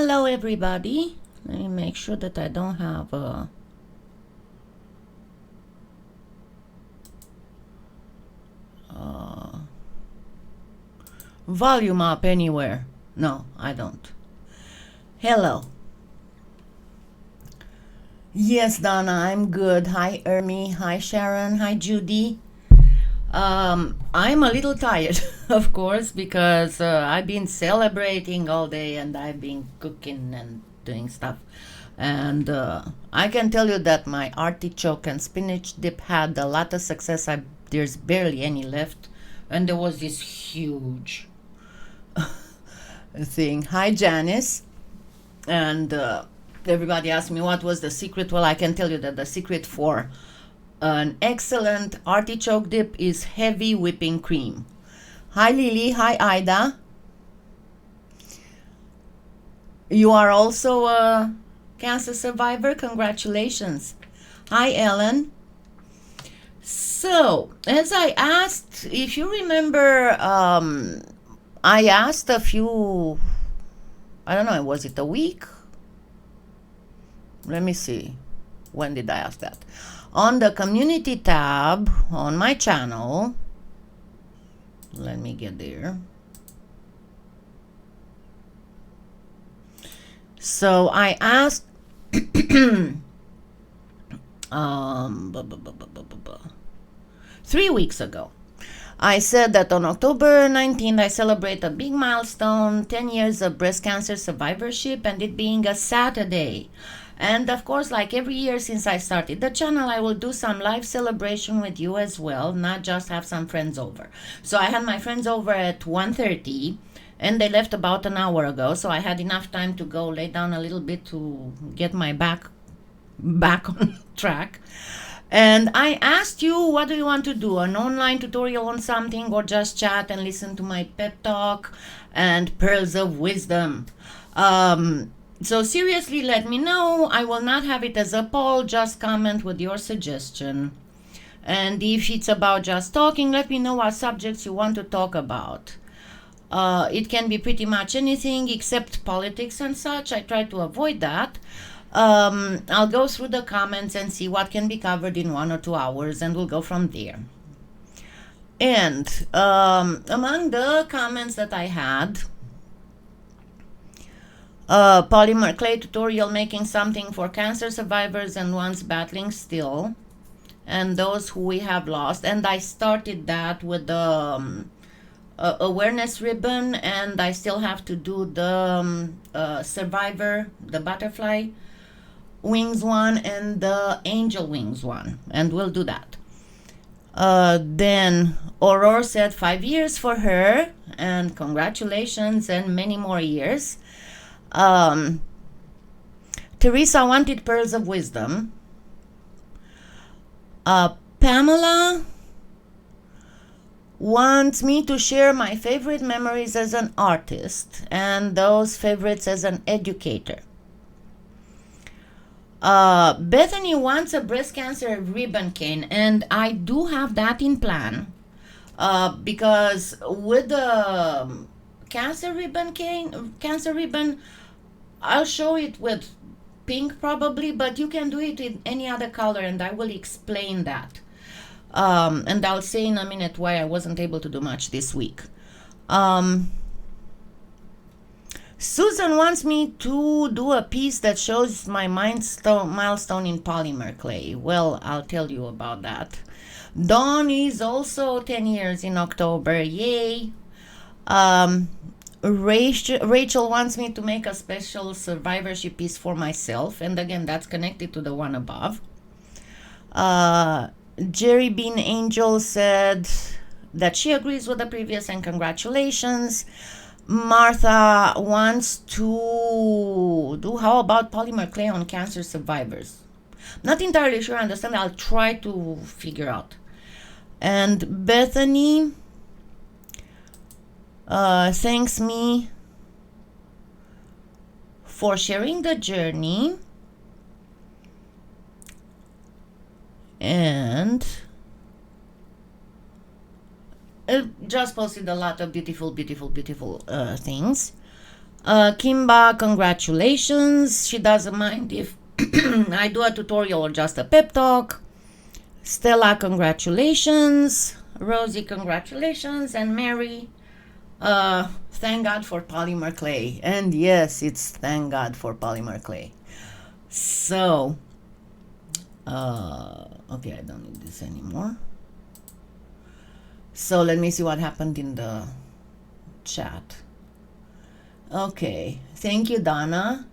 Hello everybody. Let me make sure that I don't have a volume up anywhere. No, I don't. Hello. Yes, Donna, I'm good. Hi, Ermi. Hi, Sharon. Hi, Judy. I'm a little tired, of course, because I've been celebrating all day and I've been cooking and doing stuff. And I can tell you that my artichoke and spinach dip had a lot of success. There's barely any left. And there was this huge thing. Hi, Janice. And everybody asked me what was the secret. Well, I can tell you that the secret for an excellent artichoke dip is heavy whipping cream. Hi, Lily. Hi, Ida. You are also a cancer survivor. Congratulations. Hi, Ellen. So, as I asked, if you remember, I asked a few, I don't know, was it a week? Let me see. When did I ask that? On the community tab on my channel. Let me get there. So I asked 3 weeks ago. I said that on October 19th, I celebrate a big milestone, 10 years of breast cancer survivorship, and it being a Saturday. And of course, like every year since I started the channel, I will do some live celebration with you as well, not just have some friends over. So I had my friends over at 1:30, and they left about an hour ago, so I had enough time to go lay down a little bit to get my back on track. And I asked you, what do you want to do? An online tutorial on something, or just chat and listen to my pep talk and pearls of wisdom? So seriously, let me know. I will not have it as a poll. Just comment with your suggestion. And if it's about just talking, let me know what subjects you want to talk about. It can be pretty much anything except politics and such. I try to avoid that. I'll go through the comments and see what can be covered in 1 or 2 hours, and we'll go from there. And among the comments that I had, polymer clay tutorial, making something for cancer survivors and ones battling still, and those who we have lost. And I started that with the awareness ribbon, and I still have to do the survivor, the butterfly wings one, and the angel wings one, and we'll do that. Then Aurora said 5 years for her, and congratulations, and many more years. Teresa wanted pearls of wisdom. Pamela wants me to share my favorite memories as an artist and those favorites as an educator. Bethany wants a breast cancer ribbon cane, and I do have that in plan, because with the cancer ribbon, I'll show it with pink probably, but you can do it in any other color, and I will explain that. And I'll say in a minute why I wasn't able to do much this week. Susan wants me to do a piece that shows my milestone in polymer clay. Well, I'll tell you about that. Dawn is also 10 years in October. Yay! Rachel wants me to make a special survivorship piece for myself, and again, that's connected to the one above. Jerry Bean Angel said that she agrees with the previous and congratulations. Martha wants to do how about polymer clay on cancer survivors. Not entirely sure I understand. I'll try to figure out. And Bethany thanks me for sharing the journey, and just posted a lot of beautiful things. Kimba, congratulations. She doesn't mind if I do a tutorial or just a pep talk. Stella, congratulations. Rosie, congratulations. And Mary, thank God for polymer clay. And yes, it's thank God for polymer clay. So, okay, I don't need this anymore. So let me see what happened in the chat. Okay, thank you, Donna.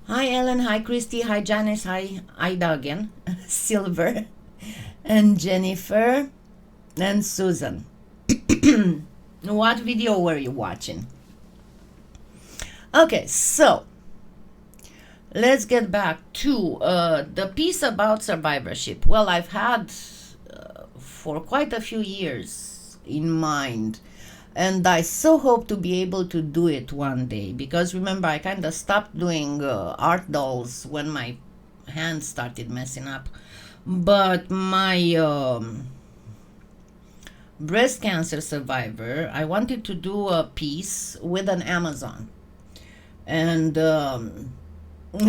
Hi, Ellen. Hi, Christy. Hi, Janice. Hi, Ida again. Silver and Jennifer and Susan. What video were you watching? Okay, so let's get back to the piece about survivorship. Well, I've had for quite a few years in mind, and I so hope to be able to do it one day, because remember, I kind of stopped doing art dolls when my hands started messing up. But my breast cancer survivor, I wanted to do a piece with an Amazon. And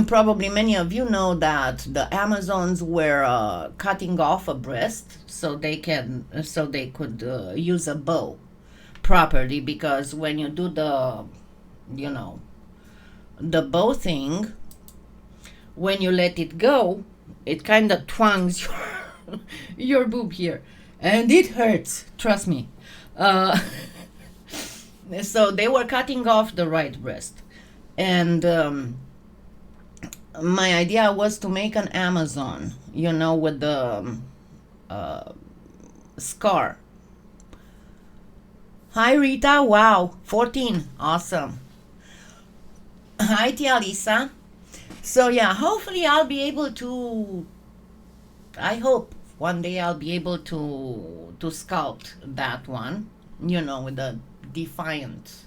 probably many of you know that the Amazons were cutting off a breast so they could use a bow properly, because when you do the bow thing, when you let it go, it kind of twangs your boob here, and it hurts, trust me. So they were cutting off the right breast, and my idea was to make an Amazon, with the scar. Hi, Rita. Wow, 14. Awesome. Hi, Tia Lisa. So yeah, hopefully I'll be able to, I hope one day I'll be able to sculpt that one, with a defiant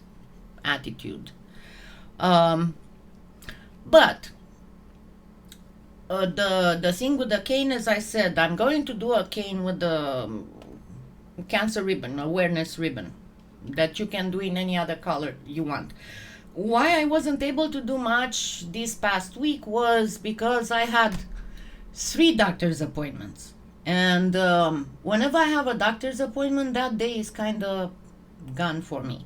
attitude. But the thing with the cane, as I said, I'm going to do a cane with the cancer ribbon, awareness ribbon, that you can do in any other color you want. Why I wasn't able to do much this past week was because I had 3 doctor's appointments. And whenever I have a doctor's appointment, that day is kind of gone for me.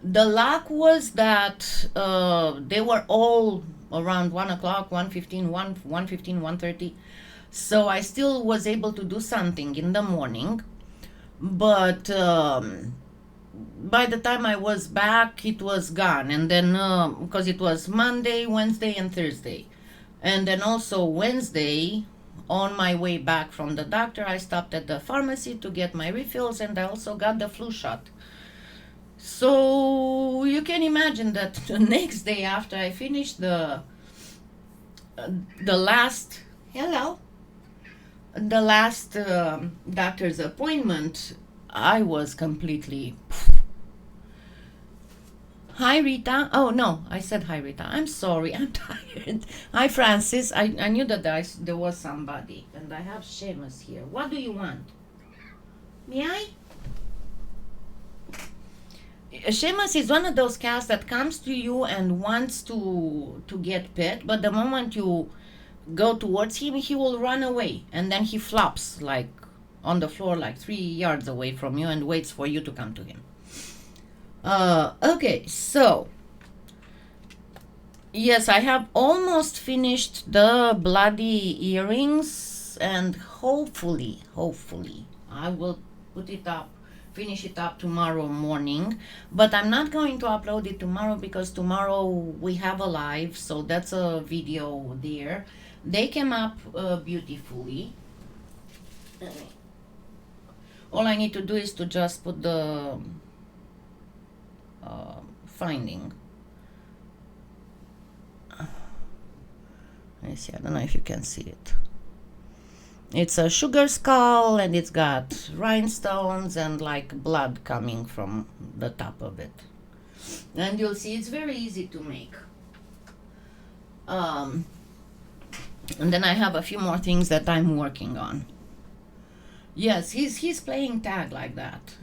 The luck was that they were all around 1 o'clock, 1:15, 1:30. So I still was able to do something in the morning. But by the time I was back, it was gone. And then, because it was Monday, Wednesday, and Thursday. And then also Wednesday, on my way back from the doctor, I stopped at the pharmacy to get my refills, and I also got the flu shot. So you can imagine that the next day after I finished the last doctor's appointment, I was completely. Hi, Rita. Oh, no, I said hi, Rita. I'm sorry, I'm tired. Hi, Francis. I knew that there was somebody. And I have Seamus here. What do you want? May I? Seamus is one of those cats that comes to you and wants to get pet, but the moment you go towards him, he will run away. And then he flops, like, on the floor, like 3 yards away from you, and waits for you to come to him. Okay, so yes, I have almost finished the bloody earrings, and hopefully I will finish it up tomorrow morning. But I'm not going to upload it tomorrow because tomorrow we have a live, so that's a video there. They came up beautifully. All I need to do is to just put the finding. Let me see, I don't know if you can see it. It's a sugar skull, and it's got rhinestones and like blood coming from the top of it. And you'll see it's very easy to make. And then I have a few more things that I'm working on. Yes, he's playing tag like that.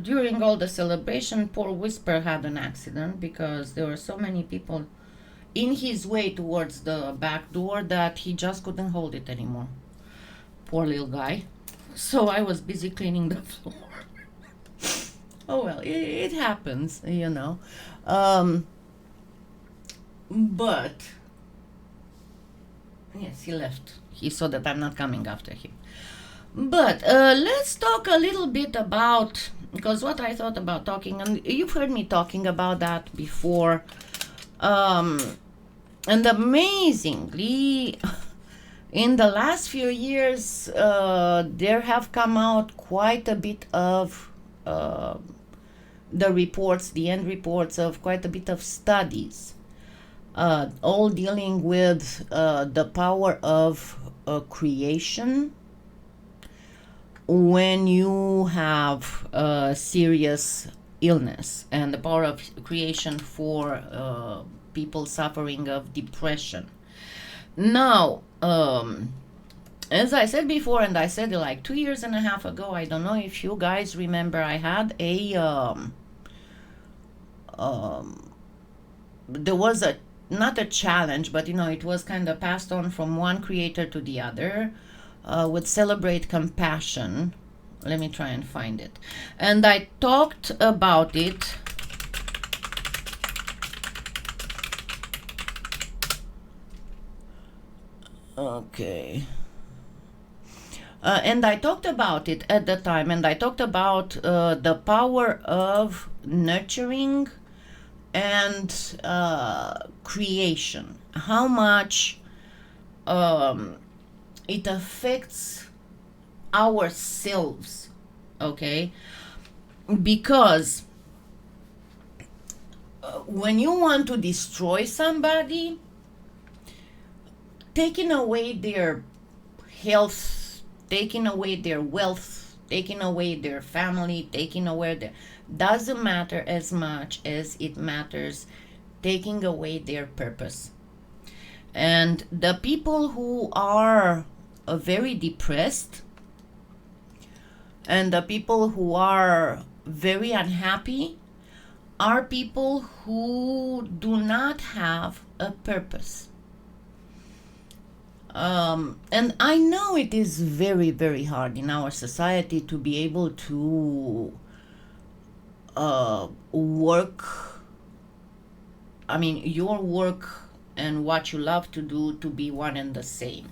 during all the celebration, poor Whisper had an accident because there were so many people in his way towards the back door that he just couldn't hold it anymore. Poor little guy. So I was busy cleaning the floor. Oh well, it happens, you know. But yes, he left. He saw that I'm not coming after him. But let's talk a little bit about, because what I thought about talking, and you've heard me talking about that before, and amazingly, in the last few years, there have come out quite a bit of the end reports of quite a bit of studies, all dealing with the power of creation when you have a serious illness, and the power of creation for people suffering of depression. Now, as I said before, and I said it like 2.5 years ago, I don't know if you guys remember, I had there was not a challenge, but it was kind of passed on from one creator to the other, would celebrate compassion. Let me try and find it. And I talked about it. Okay. And I talked about it at the time, and I talked about the power of nurturing and creation, how much it affects ourselves, okay? Because when you want to destroy somebody, taking away their health, taking away their wealth, taking away their family, taking away their, doesn't matter as much as it matters taking away their purpose. And the people who are very depressed, and the people who are very unhappy, are people who do not have a purpose. And I know it is very, very hard in our society to be able to work, I mean, your work and what you love to do to be one and the same.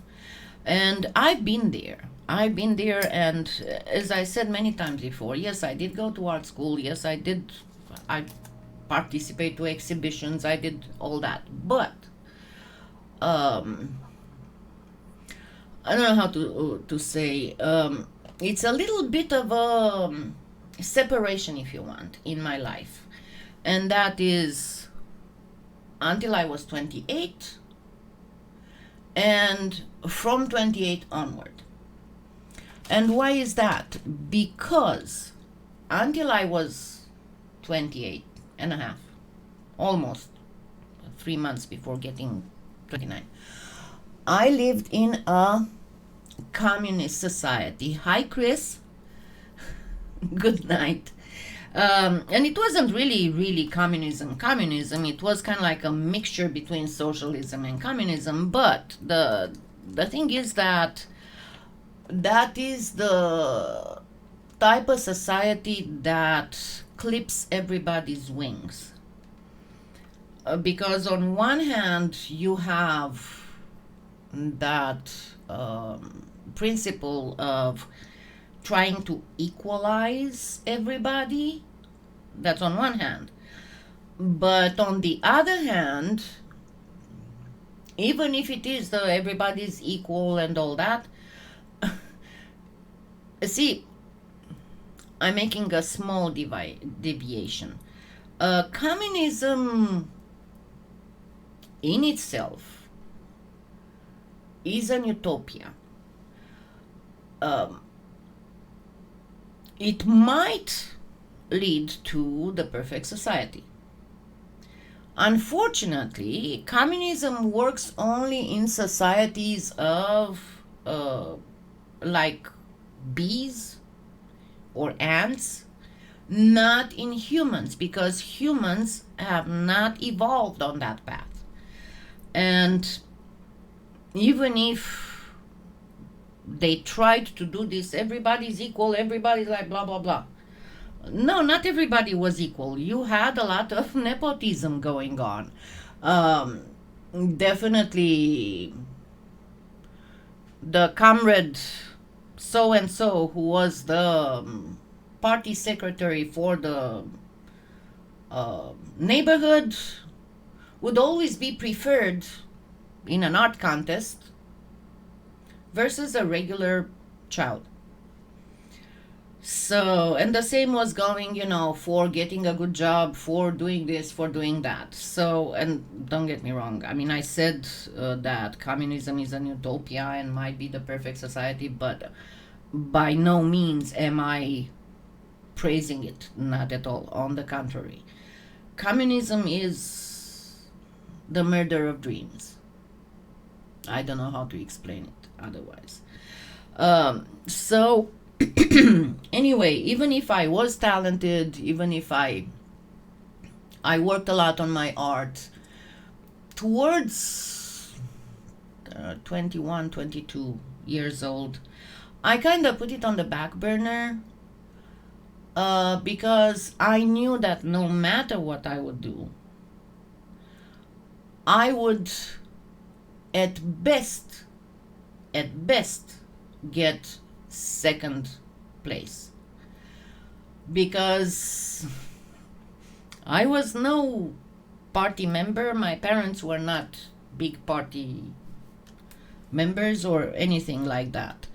And I've been there, and as I said many times before, yes, I did go to art school, yes, I participate to exhibitions, I did all that, but I don't know how to say, it's a little bit of a separation, if you want, in my life. And that is until I was 28, and from 28 onward. And why is that? Because until I was 28 and a half, almost 3 months before getting 29, I lived in a communist society. Hi, Chris. Good night. And it wasn't really communism. It was kind of like a mixture between socialism and communism. But the thing is that is the type of society that clips everybody's wings. Because on one hand, you have that principle of trying to equalize everybody. That's on one hand. But on the other hand, even if it is everybody's equal and all that, see, I'm making a small deviation. Communism in itself is an utopia. It might lead to the perfect society. Unfortunately, communism works only in societies of like bees or ants, not in humans, because humans have not evolved on that path. And even if they tried to do this, everybody's equal, everybody's like blah blah blah. No, not everybody was equal. You had a lot of nepotism going on. Um, Definitely the comrade so and so, who was the party secretary for the neighborhood, would always be preferred in an art contest versus a regular child. So, and the same was going, for getting a good job, for doing this, for doing that. So, and don't get me wrong, I mean, I said that communism is an utopia and might be the perfect society, but by no means am I praising it. Not at all. On the contrary. Communism is the murder of dreams. I don't know how to explain it otherwise. So, anyway, even if I was talented, even if I worked a lot on my art, towards 21, 22 years old, I kind of put it on the back burner because I knew that no matter what I would do, I would at best get second place, because I was no party member. My parents were not big party members or anything like that.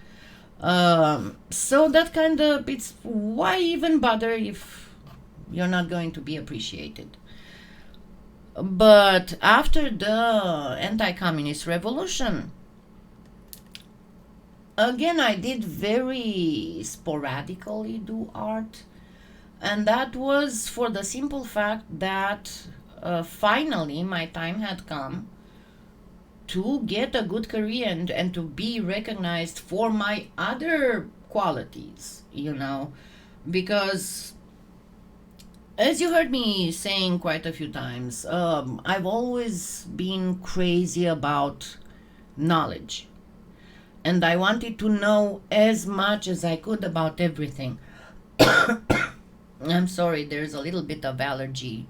So that kind of, it's why even bother if you're not going to be appreciated. But after the anti-communist revolution, again, I did very sporadically do art, and that was for the simple fact that finally my time had come to get a good career and to be recognized for my other qualities, because as you heard me saying quite a few times, I've always been crazy about knowledge. And I wanted to know as much as I could about everything. I'm sorry, there's a little bit of allergy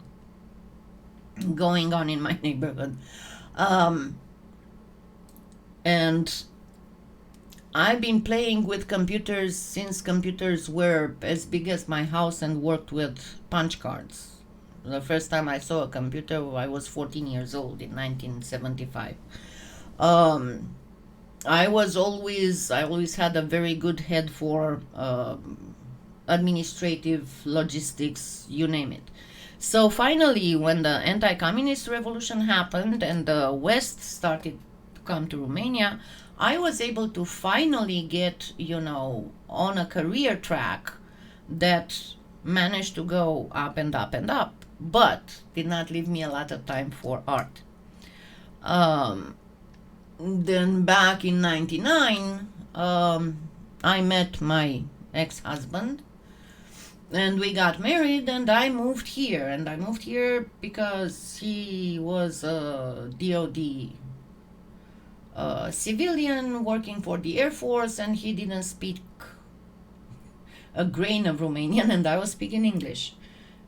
going on in my neighborhood. And I've been playing with computers since computers were as big as my house and worked with punch cards. The first time I saw a computer, I was 14 years old in 1975. I always had a very good head for administrative, logistics, you name it. So finally, when the anti-communist revolution happened and the West started to come to Romania, I was able to finally get, on a career track that managed to go up and up and up, but did not leave me a lot of time for art. Then back in 99, I met my ex-husband and we got married, and I moved here. And I moved here because he was a DOD civilian working for the Air Force, and he didn't speak a grain of Romanian, and I was speaking English.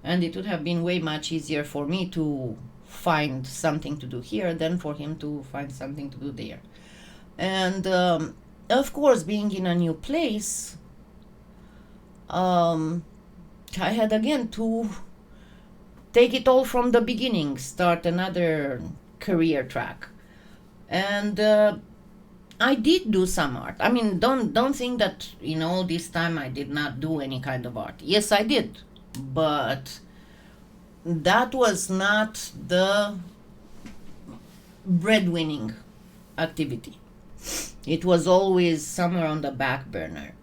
And it would have been way much easier for me to find something to do here than for him to find something to do there. And of course, being in a new place, I had again to take it all from the beginning, start another career track. And I did do some art. I mean, don't think that in all this time I did not do any kind of art. Yes, I did, but that was not the breadwinning activity. It was always somewhere on the back burner.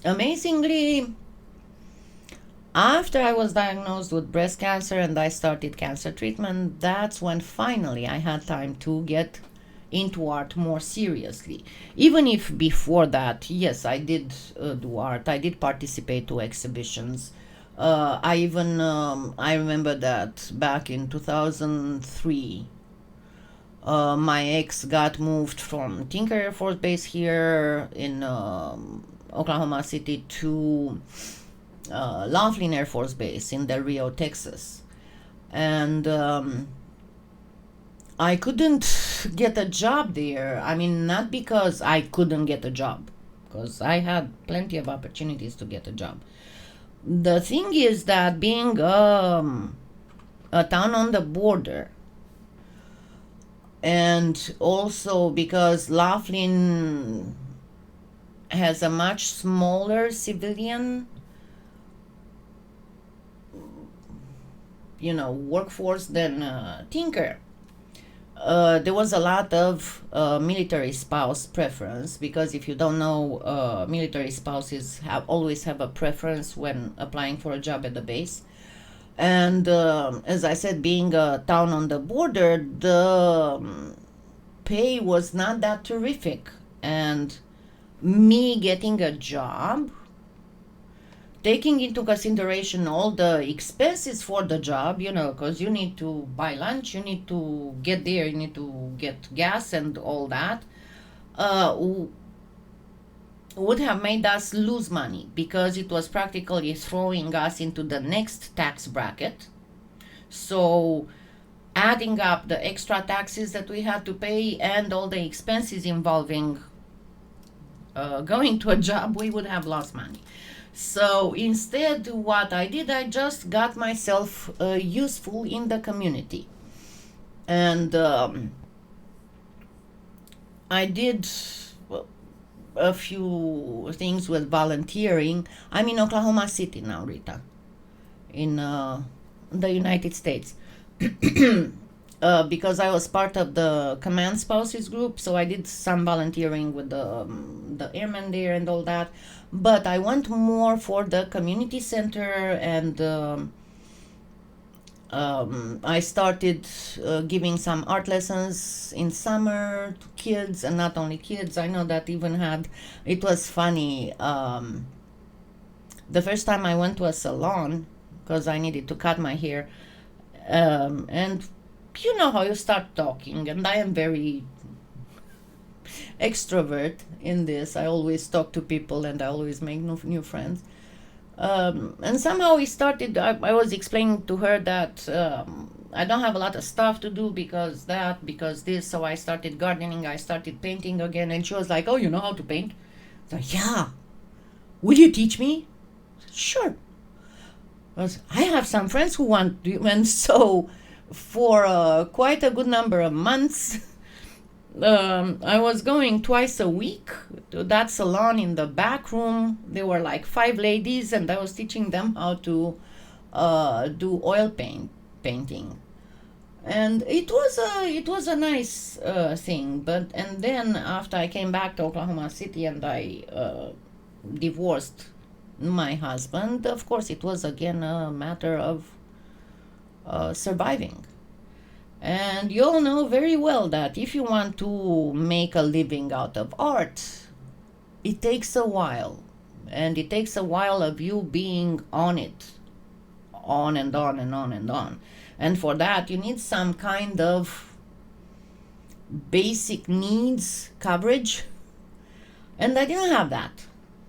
Amazingly, after I was diagnosed with breast cancer and I started cancer treatment, that's when finally I had time to get into art more seriously. Even if before that, yes, I did do art. I did participate to exhibitions. I remember that back in 2003, my ex got moved from Tinker Air Force Base here in Oklahoma City to Laughlin Air Force Base in Del Rio, Texas. And I couldn't get a job there. I mean, not because I couldn't get a job, because I had plenty of opportunities to get a job. The thing is that being a town on the border, and also because Laughlin has a much smaller civilian workforce than Tinker. There was a lot of military spouse preference, because if you don't know, military spouses always have a preference when applying for a job at the base. And as I said, being a town on the border, the pay was not that terrific. And me getting a job, taking into consideration all the expenses for the job, because you need to buy lunch, you need to get there, you need to get gas and all that, would have made us lose money, because it was practically throwing us into the next tax bracket. So adding up the extra taxes that we had to pay and all the expenses involving going to a job, we would have lost money. So instead, what I did, I just got myself useful in the community. And I did a few things with volunteering. I'm in Oklahoma City now, Rita, in the United States. Because I was part of the Command Spouses group, so I did some volunteering with the airmen there and all that. But I went more for the community center, and I started giving some art lessons in summer to kids, and not only kids. I know that it was funny. The first time I went to a salon, because I needed to cut my hair, and you know how you start talking, and I am very extrovert in this. I always talk to people, and I always make new friends. And somehow we started, I was explaining to her that I don't have a lot of stuff to do because this. So I started gardening, I started painting again, and she was like, "Oh, you know how to paint?" I was like, "Yeah. Will you teach me?" "Sure." I have some friends who want to, and so for quite a good number of months, I was going twice a week to that salon in the back room. There were like 5 ladies, and I was teaching them how to do oil painting, and it was a nice thing. And then after I came back to Oklahoma City and I divorced my husband, of course it was again a matter of surviving. And you all know very well that if you want to make a living out of art, it takes a while. And it takes a while of you being on it, on and on and on and on. And for that, you need some kind of basic needs coverage. And I didn't have that.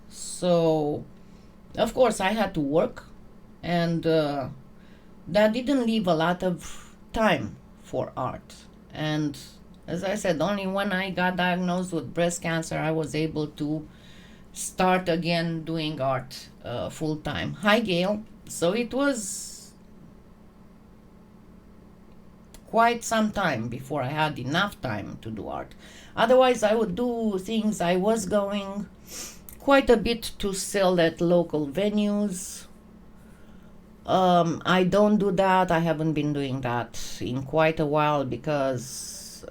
So, of course, I had to work. And that didn't leave a lot of time for art. And as I said, only when I got diagnosed with breast cancer, I was able to start again doing art full time. Hi, Gail. So it was quite some time before I had enough time to do art. Otherwise, I would do things. I was going quite a bit to sell at local venues. I don't do that. I haven't been doing that in quite a while because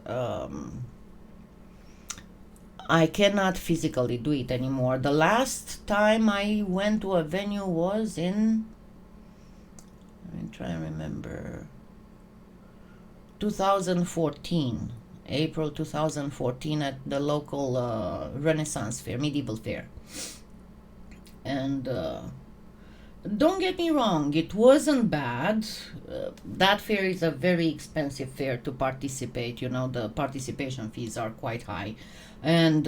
I cannot physically do it anymore. The last time I went to a venue was in, let me try and remember, 2014, April 2014, at the local Renaissance Fair, medieval fair. And don't get me wrong, it wasn't bad. That fair is a very expensive fair to participate. You know, the participation fees are quite high. And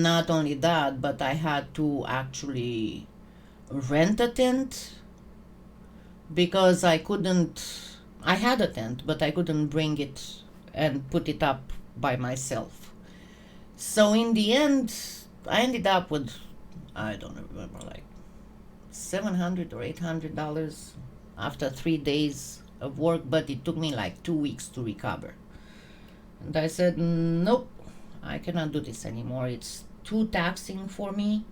not only that, but I had to actually rent a tent because I had a tent, but I couldn't bring it and put it up by myself. So in the end, I ended up with, I don't remember, like $700 or $800 after 3 days of work, but it took me like 2 weeks to recover. And I said, nope, I cannot do this anymore. It's too taxing for me.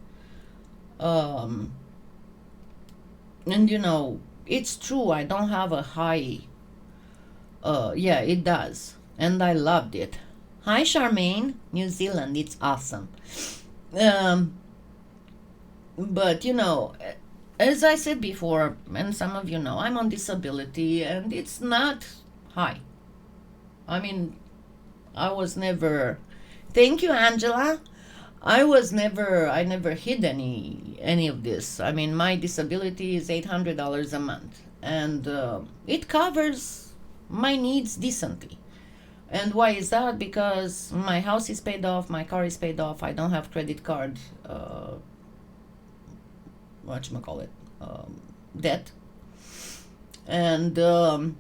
Um, and you know, it's true, I don't have a high. Yeah, it does. And I loved it. Hi, Charmaine, New Zealand, it's awesome. Um, but you know, as I said before, and some of you know, I'm on disability and it's not high. I mean, I was never. Thank you, Angela. I never hid any of this. I mean, my disability is $800 a month, and it covers my needs decently. And why is that? Because my house is paid off, my car is paid off. I don't have credit card, whatchamacallit, debt. And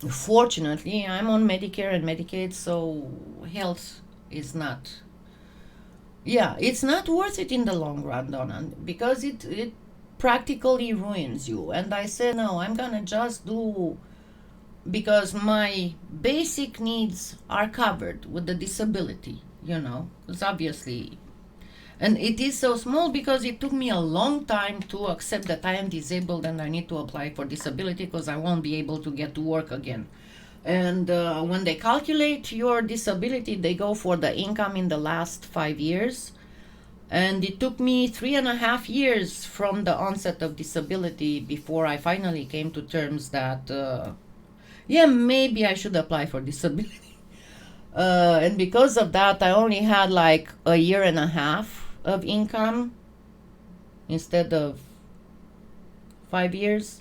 fortunately, I'm on Medicare and Medicaid, so health is not. Yeah, it's not worth it in the long run, Donna, because it practically ruins you. And I said, no, I'm gonna just do because my basic needs are covered with the disability, you know, because obviously, and it is so small because it took me a long time to accept that I am disabled and I need to apply for disability because I won't be able to get to work again. And when they calculate your disability, they go for the income in the last 5 years. And it took me 3.5 years from the onset of disability before I finally came to terms that, yeah, maybe I should apply for disability. And because of that, I only had like a year and a half of income instead of 5 years.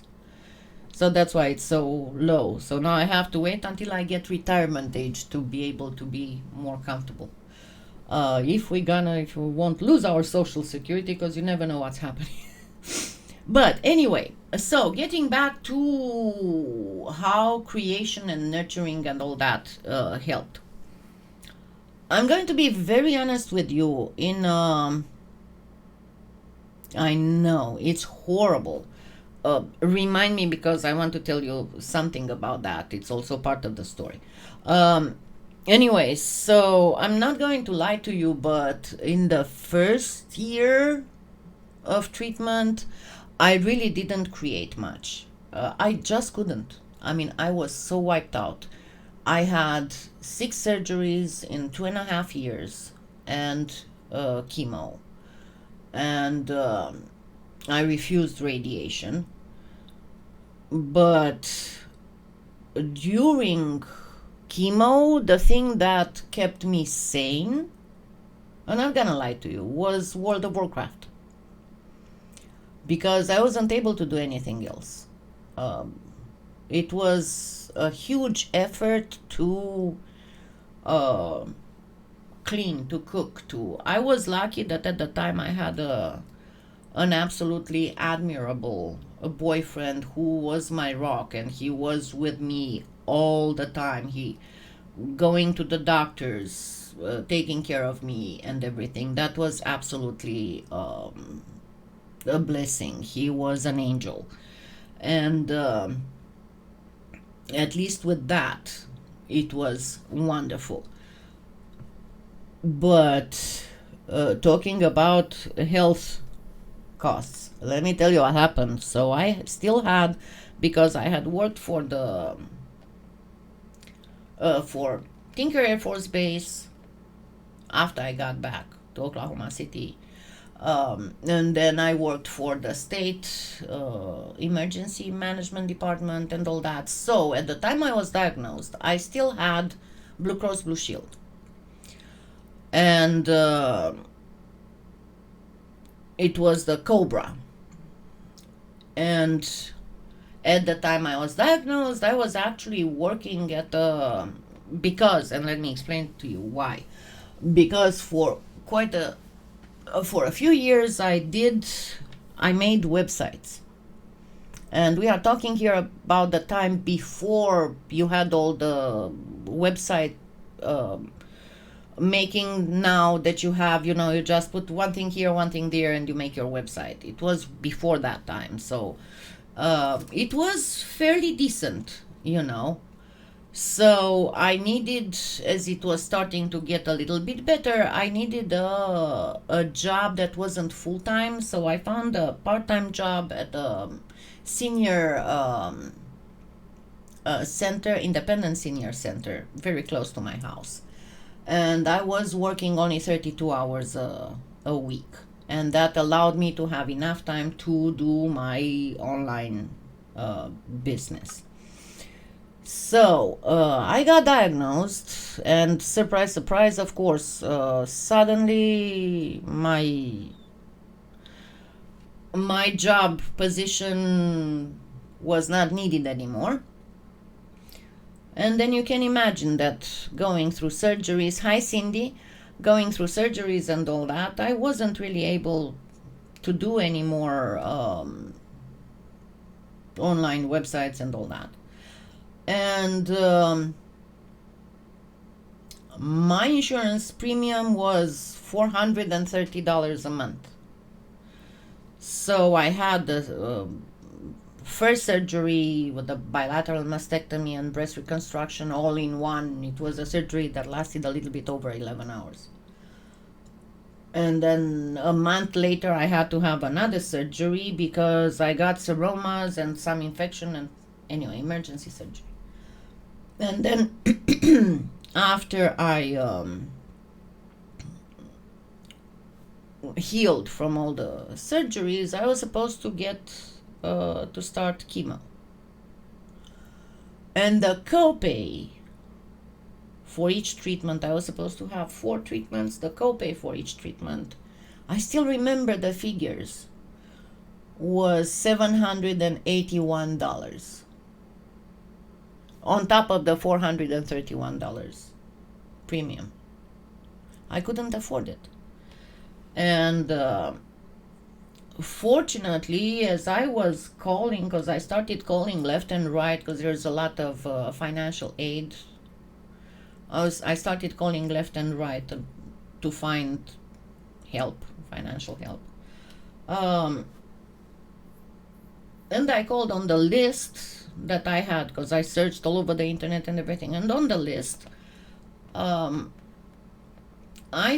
So that's why it's so low. So now I have to wait until I get retirement age to be able to be more comfortable. If we won't lose our social security, because you never know what's happening. But anyway, so getting back to how creation and nurturing and all that helped. I'm going to be very honest with you. I know it's horrible. Remind me because I want to tell you something about that. It's also part of the story. Anyway, so I'm not going to lie to you, but in the first year of treatment, I really didn't create much. I just couldn't. I mean, I was so wiped out. I had 6 surgeries in 2.5 years and chemo. And I refused radiation. But during chemo, the thing that kept me sane, I'm not gonna lie to you, was World of Warcraft. Because I wasn't able to do anything else. It was a huge effort to clean, to cook, to. I was lucky that at the time I had an absolutely admirable boyfriend who was my rock, and he was with me all the time. He going to the doctors, taking care of me and everything. That was absolutely a blessing. He was an angel, and at least with that, it was wonderful. But talking about health costs, let me tell you what happened. So I still had, because I had worked for the for Tinker Air Force Base after I got back to Oklahoma City. And then I worked for the state emergency management department and all that. So at the time I was diagnosed, I still had Blue Cross Blue Shield. And it was the Cobra. And at the time I was diagnosed, I was actually working at because, and let me explain to you why. Because for a few years I made websites. And we are talking here about the time before you had all the website making now that you have, you just put one thing here, one thing there, and you make your website. It was before that time. So it was fairly decent, So I needed, as it was starting to get a little bit better, I needed a job that wasn't full-time. So I found a part-time job at a senior center, independent senior center, very close to my house. And I was working only 32 hours a week. And that allowed me to have enough time to do my online business. So I got diagnosed, and surprise, surprise, of course, suddenly my job position was not needed anymore. And then you can imagine that going through surgeries, hi Cindy, going through surgeries and all that, I wasn't really able to do any more online websites and all that. And my insurance premium was $430 a month. So I had the first surgery with the bilateral mastectomy and breast reconstruction all in one. It was a surgery that lasted a little bit over 11 hours. And then a month later, I had to have another surgery because I got seromas and some infection, and anyway, emergency surgery. And then after I healed from all the surgeries, I was supposed to get to start chemo. And the copay for each treatment, I was supposed to have 4 treatments. The copay for each treatment, I still remember the figures, was $781 on top of the $431 premium. I couldn't afford it. And fortunately, as I was calling, because I started calling left and right, because there's a lot of financial aid, I started calling left and right to find help, financial help. And I called on the list that I had, because I searched all over the internet and everything. And on the list, I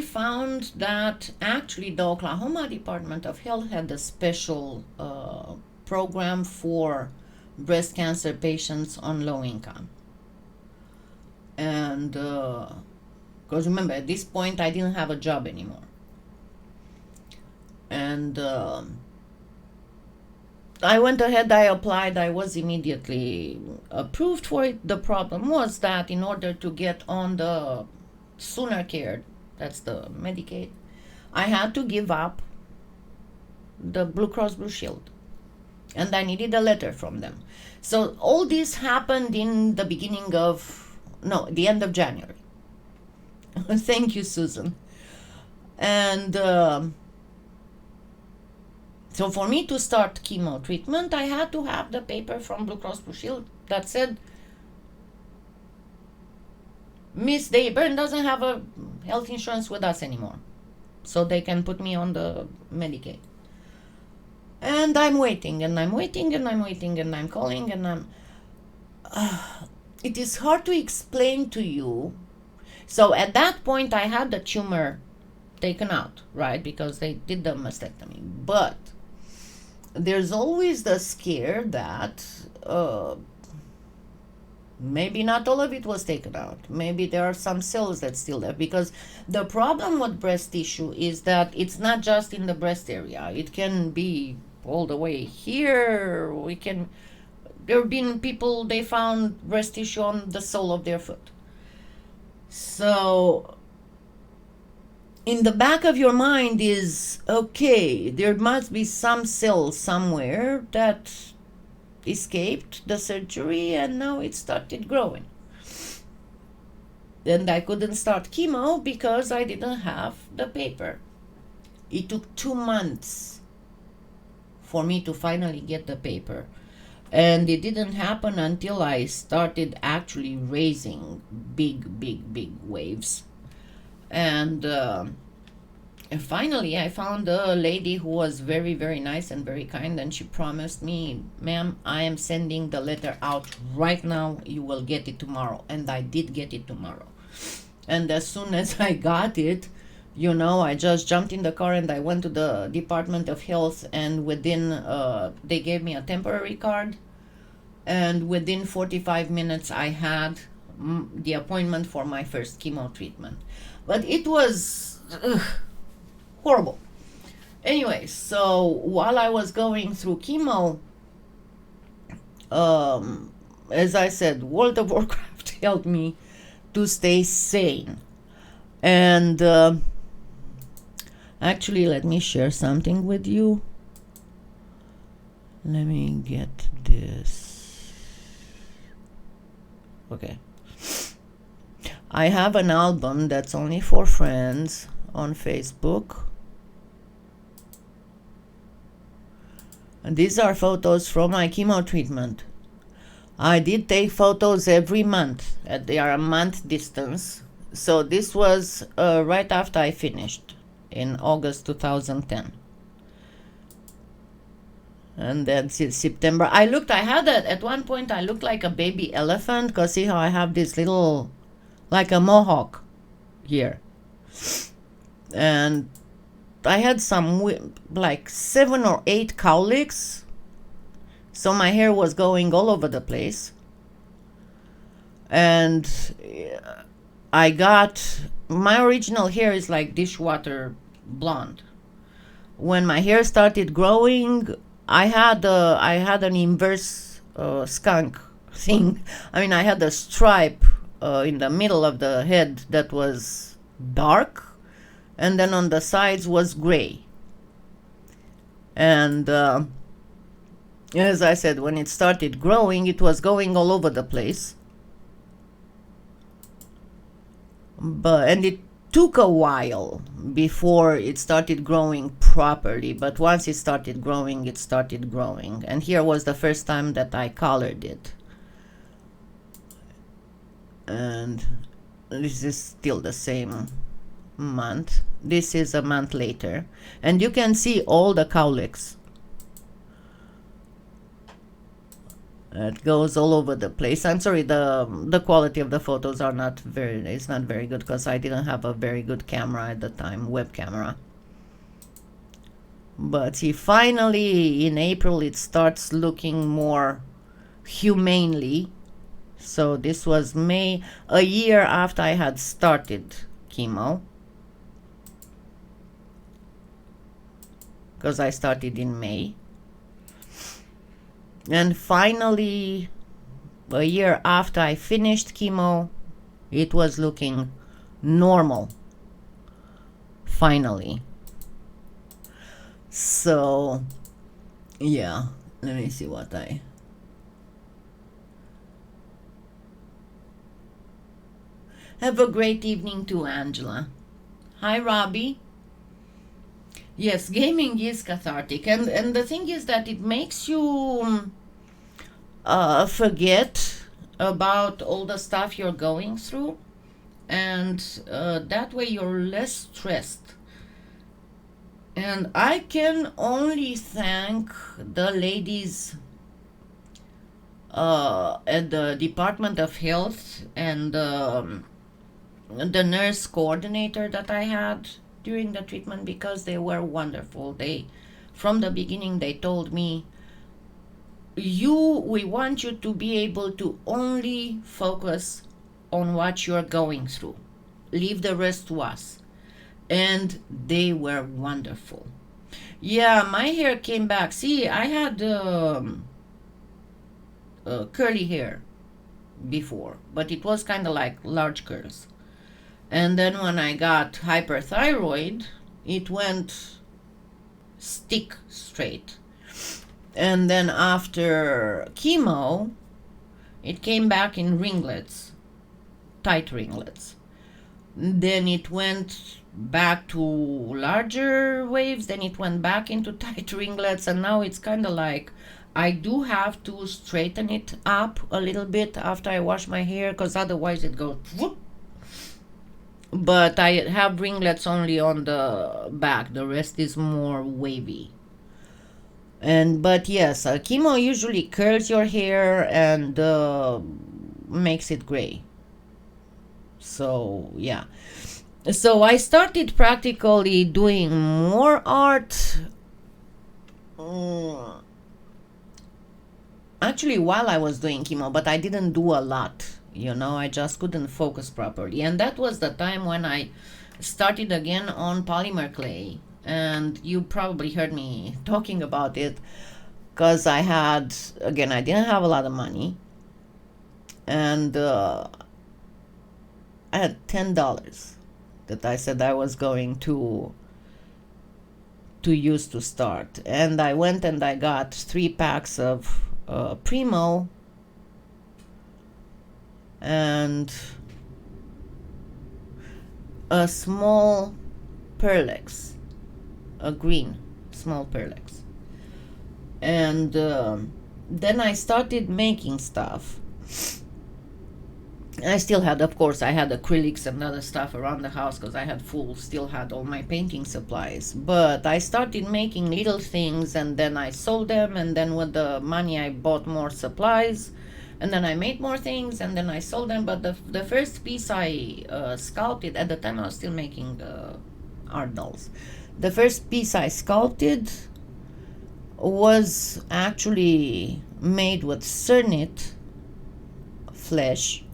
found that actually the Oklahoma Department of Health had a special program for breast cancer patients on low income. And because remember, at this point I didn't have a job anymore. And I went ahead, I applied, I was immediately approved for it. The problem was that in order to get on the Sooner Care, that's the Medicaid, I had to give up the Blue Cross Blue Shield. And I needed a letter from them. So all this happened in the the end of January. Thank you, Susan. And so for me to start chemo treatment, I had to have the paper from Blue Cross Blue Shield that said, Miss Dayburn doesn't have a health insurance with us anymore, so they can put me on the Medicaid. And I'm waiting, and I'm waiting, and I'm waiting, and I'm calling, and it is hard to explain to you. So at that point, I had the tumor taken out, right, because they did the mastectomy. But there's always the scare that maybe not all of it was taken out. Maybe there are some cells that still left, because the problem with breast tissue is that it's not just in the breast area. It can be all the way here. There have been people, they found breast tissue on the sole of their foot. So in the back of your mind is, okay, there must be some cell somewhere that escaped the surgery, and now it started growing. And I couldn't start chemo because I didn't have the paper. It took 2 months for me to finally get the paper. And it didn't happen until I started actually raising big waves. And finally, I found a lady who was very, very nice and very kind, and she promised me, ma'am, I am sending the letter out right now. You will get it tomorrow. And I did get it tomorrow. And as soon as I got it, I just jumped in the car and I went to the Department of Health, and they gave me a temporary card. And within 45 minutes, I had the appointment for my first chemo treatment. But it was horrible. Anyway, so while I was going through chemo, as I said, World of Warcraft helped me to stay sane. And actually, let me share something with you. Let me get this. Okay. I have an album that's only for friends on Facebook. And these are photos from my chemo treatment. I did take photos every month. They are a month distance. So this was right after I finished in August 2010. And then September, at one point I looked like a baby elephant, because see how I have this little, like a mohawk here. And I had like 7 or 8 cowlicks. So my hair was going all over the place. And my original hair is like dishwater blonde. When my hair started growing, I had an inverse skunk thing. I mean, I had a stripe in the middle of the head that was dark, and then on the sides was gray. And as I said, when it started growing, it was going all over the place. And it took a while before it started growing properly, but once it started growing, it started growing. And here was the first time that I colored it. And this is still the same month. This is a month later, and you can see all the cowlicks. It goes all over the place. I'm sorry, the quality of the photos is not very good, because I didn't have a very good camera at the time, web camera. But see, finally in April it starts looking more humanely. So this was May, a year after I had started chemo, because I started in May. And finally, a year after I finished chemo, it was looking normal. Finally. So, yeah, let me see what I... Have a great evening too, Angela. Hi, Robbie. Yes, gaming is cathartic, and the thing is that it makes you forget about all the stuff you're going through, and that way you're less stressed. And I can only thank the ladies at the Department of Health and the nurse coordinator that I had during the treatment, because they were wonderful. From the beginning, they told me, we want you to be able to only focus on what you're going through. Leave the rest to us. And they were wonderful. Yeah, my hair came back. See, I had curly hair before, but it was kind of like large curls. And then when I got hyperthyroid, it went stick straight. And then after chemo, it came back in ringlets, tight ringlets. Then it went back to larger waves, then it went back into tight ringlets, and now it's kind of like I do have to straighten it up a little bit after I wash my hair, because otherwise it goes whoop. But I have ringlets only on the back, the rest is more wavy. But yes, chemo usually curls your hair and makes it gray. So yeah, so I started practically doing more art actually while I was doing chemo, but I didn't do a lot, I just couldn't focus properly. And that was the time when I started again on polymer clay, and you probably heard me talking about it, because I didn't have a lot of money, and I had $10 that I said I was going to use to start. And I went and I got 3 packs of Premo and a small Perlex, a green small Perlex. And then I started making stuff. I still had, of course, I had acrylics and other stuff around the house, because I still had all my painting supplies. But I started making little things, and then I sold them, and then with the money I bought more supplies, and then I made more things, and then I sold them. But the first piece I sculpted, at the time I was still making art dolls. The first piece I sculpted was actually made with cernit flesh,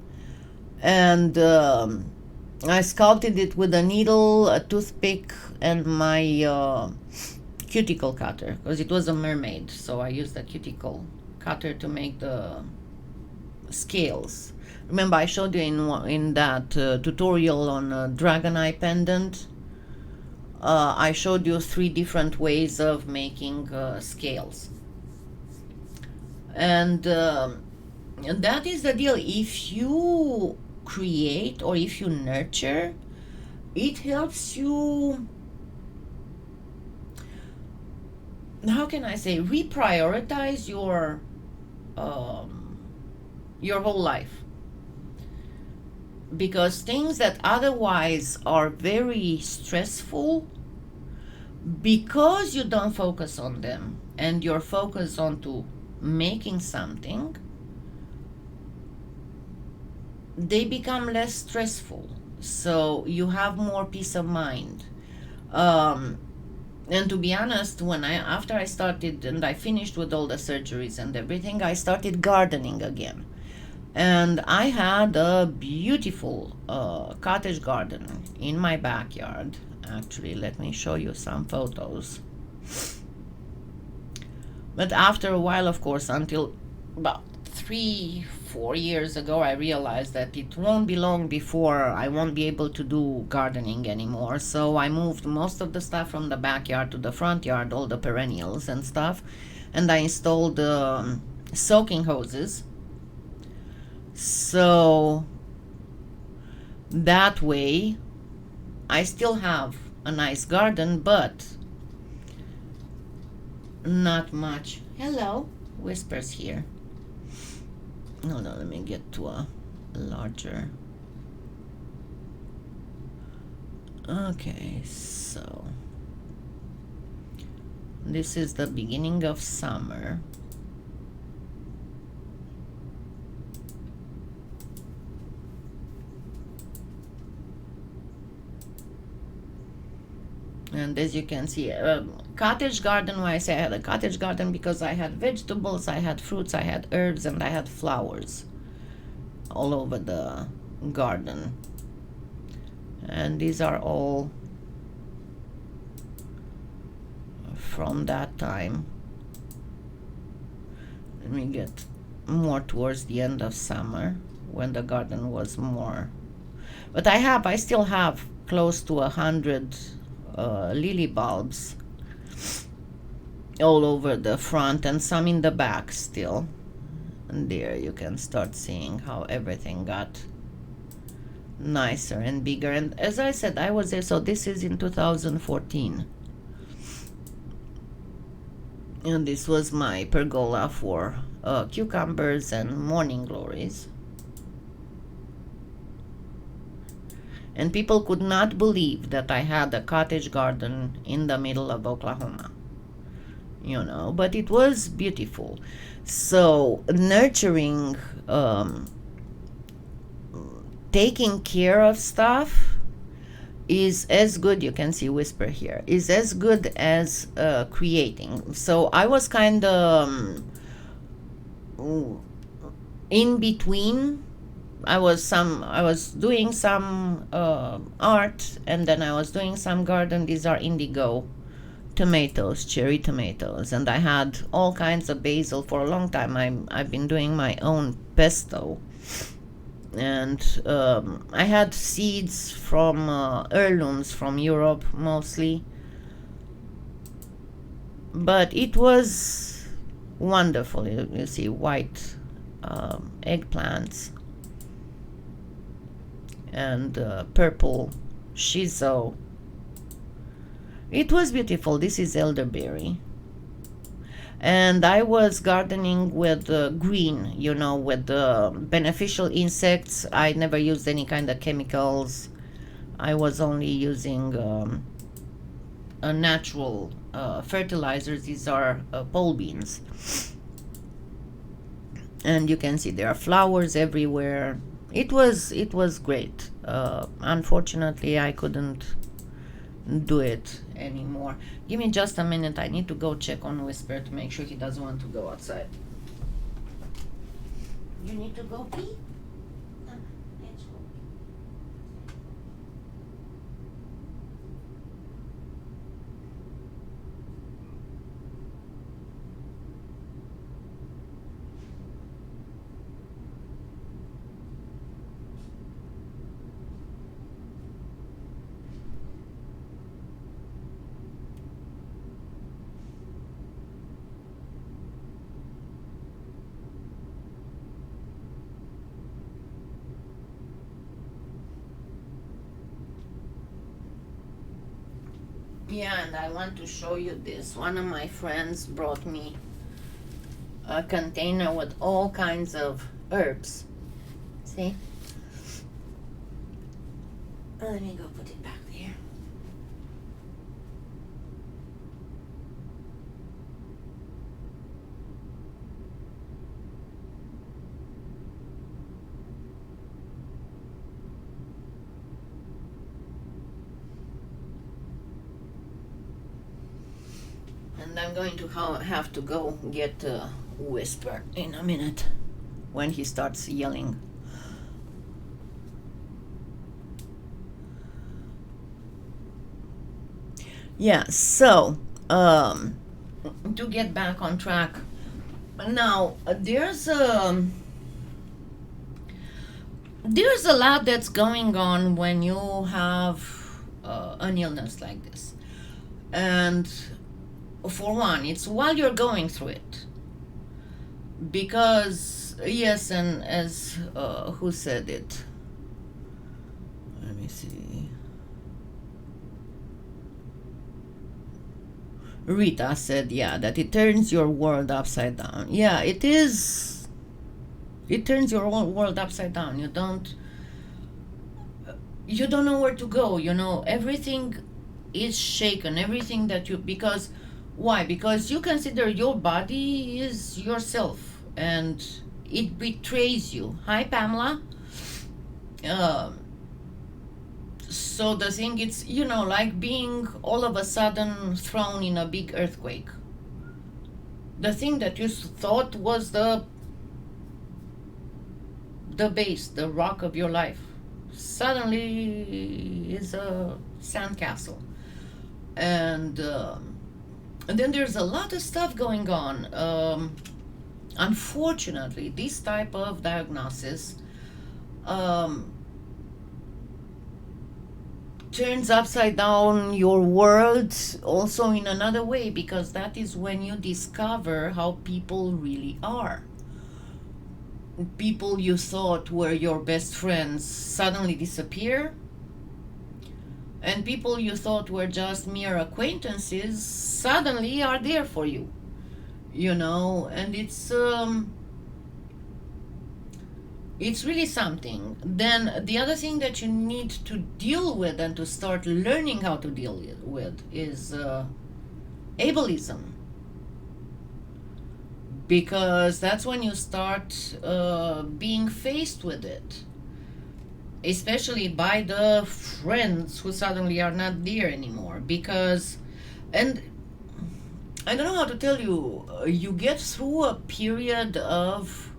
and I sculpted it with a needle, a toothpick, and my cuticle cutter, because it was a mermaid, so I used the cuticle cutter to make the scales. Remember, I showed you in that tutorial on a dragon eye pendant. I showed you 3 different ways of making scales, and that is the deal. If you create or if you nurture, it helps you, how can I say, reprioritize your whole life, because things that otherwise are very stressful, because you don't focus on them and you're focused on to making something, they become less stressful, so you have more peace of mind. And to be honest, after I started and I finished with all the surgeries and everything, I started gardening again, and I had a beautiful cottage garden in my backyard. Actually, let me show you some photos. But after a while, of course, until about 3-4 years ago, I realized that it won't be long before I won't be able to do gardening anymore. So I moved most of the stuff from the backyard to the front yard, all the perennials and stuff, and I installed soaking hoses. So that way I still have a nice garden, but not much. Hello, whispers here. No, let me get to a larger. Okay, so this is the beginning of summer. And as you can see, cottage garden, why I say I had a cottage garden, because I had vegetables, I had fruits, I had herbs, and I had flowers all over the garden. And these are all from that time. Let me get more towards the end of summer, when the garden was more. But I still have close to 100 lily bulbs all over the front and some in the back still. And there you can start seeing how everything got nicer and bigger. And as I said, I was there, so this is in 2014. And this was my pergola for cucumbers and morning glories. And people could not believe that I had a cottage garden in the middle of Oklahoma, you know, but it was beautiful. So nurturing, taking care of stuff is as good, you can see whisper here, is as good as creating. So I was kind of in between. I was doing some art, and then I was doing some garden. These are indigo tomatoes, cherry tomatoes, and I had all kinds of basil for a long time. I've been doing my own pesto, and I had seeds from heirlooms from Europe mostly, but it was wonderful. You see white eggplants and purple shiso. It was beautiful. This is elderberry. And I was gardening with green, you know, with beneficial insects. I never used any kind of chemicals. I was only using a natural fertilizers. These are pole beans. And you can see there are flowers everywhere. It was great. Unfortunately, I couldn't do it anymore. Give me just a minute. I need to go check on Whisper to make sure he doesn't want to go outside. You need to go pee? Let's go. Yeah, and I want to show you this. One of my friends brought me a container with all kinds of herbs. See? Let me go put it back there. And I'm going to have to go get Whisper in a minute when he starts yelling. Yeah, so to get back on track, now there's a lot that's going on when you have an illness like this, and for one, it's while you're going through it, because yes, and as who said it? Let me see. Rita said, yeah, that it turns your world upside down. Yeah, it is. It turns your whole world upside down. You don't know where to go. You know, everything is shaken. Everything that you, because why? Because you consider your body is yourself, and it betrays you. Hi, Pamela. So the thing, it's, you know, like being all of a sudden thrown in a big earthquake. The thing that you thought was the base, the rock of your life, suddenly is a sandcastle. And then there's a lot of stuff going on. Unfortunately, this type of diagnosis turns upside down your world also in another way, because that is when you discover how people really are. People you thought were your best friends suddenly disappear, and people you thought were just mere acquaintances suddenly are there for you, and it's really something. Then the other thing that you need to deal with and to start learning how to deal with is ableism, because that's when you start being faced with it, especially by the friends who suddenly are not there anymore. And I don't know how to tell you, you get through a period of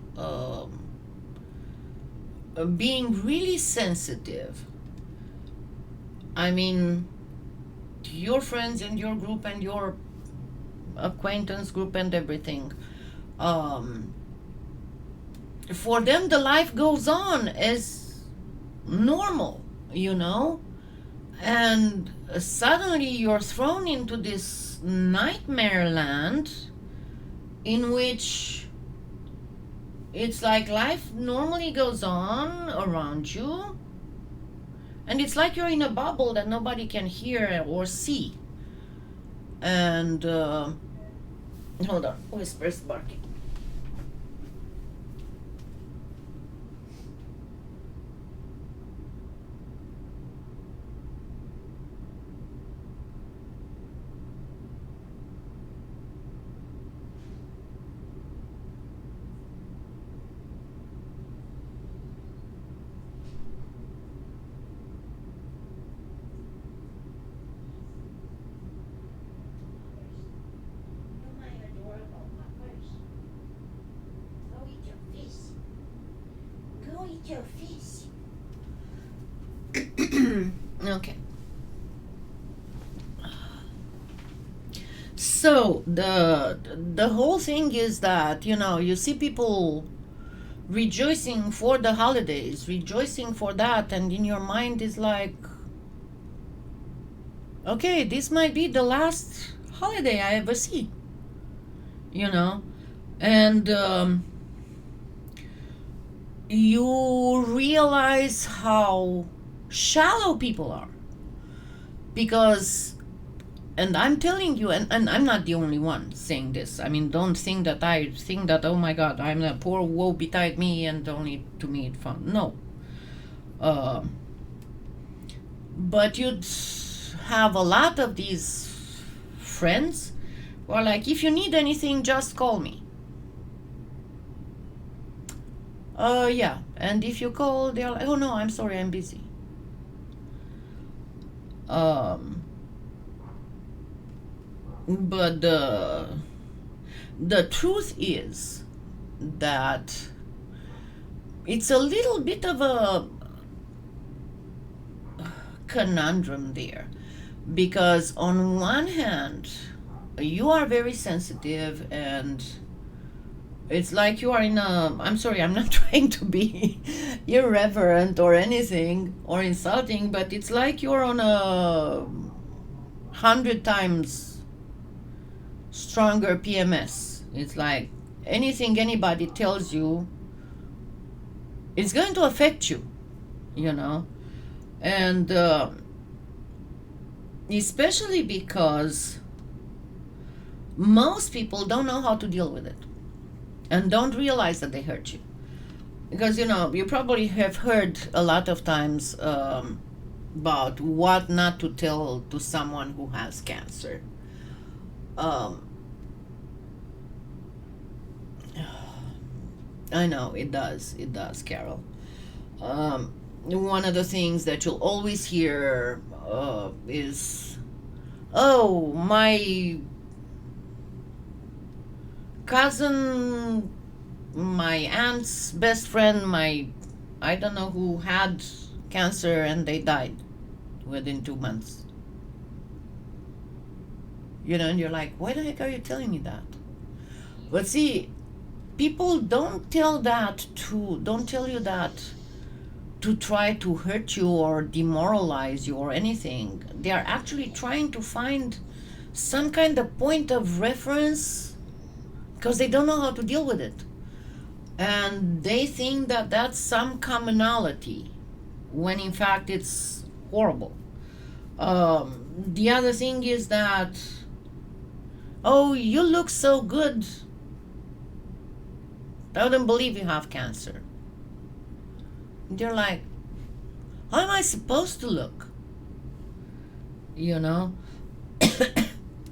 being really sensitive. I mean, your friends and your group and your acquaintance group and everything. For them, the life goes on as normal, and suddenly you're thrown into this nightmare land in which it's like life normally goes on around you, and it's like you're in a bubble that nobody can hear or see. And hold on, whispers barking. Your face. Okay. So the whole thing is that you see people rejoicing for the holidays, rejoicing for that, and in your mind is like, okay, this might be the last holiday I ever see, and you realize how shallow people are, because, and I'm telling you, and I'm not the only one saying this. I mean, don't think that I think that, oh my god, I'm a poor woe betide me and only to me it's fun. No. But you'd have a lot of these friends who are like, if you need anything, just call me. Yeah, and if you call, they're like, oh no, I'm sorry, I'm busy. But the truth is that it's a little bit of a conundrum there, because on one hand, you are very sensitive, and it's like you are in a, I'm sorry, I'm not trying to be irreverent or anything or insulting, but it's like you're on a 100 times stronger PMS. It's like anything anybody tells you, it's going to affect you, and especially because most people don't know how to deal with it and don't realize that they hurt you. Because, you probably have heard a lot of times about what not to tell to someone who has cancer. I know, it does, Carol. One of the things that you'll always hear is, oh, my cousin, my aunt's best friend, I don't know who, had cancer and they died within 2 months. And you're like, why the heck are you telling me that? But see, people don't tell you that to try to hurt you or demoralize you or anything. They are actually trying to find some kind of point of reference because they don't know how to deal with it. And they think that that's some commonality when in fact it's horrible. The other thing is that, oh, you look so good. I don't believe you have cancer. They're like, how am I supposed to look? You know?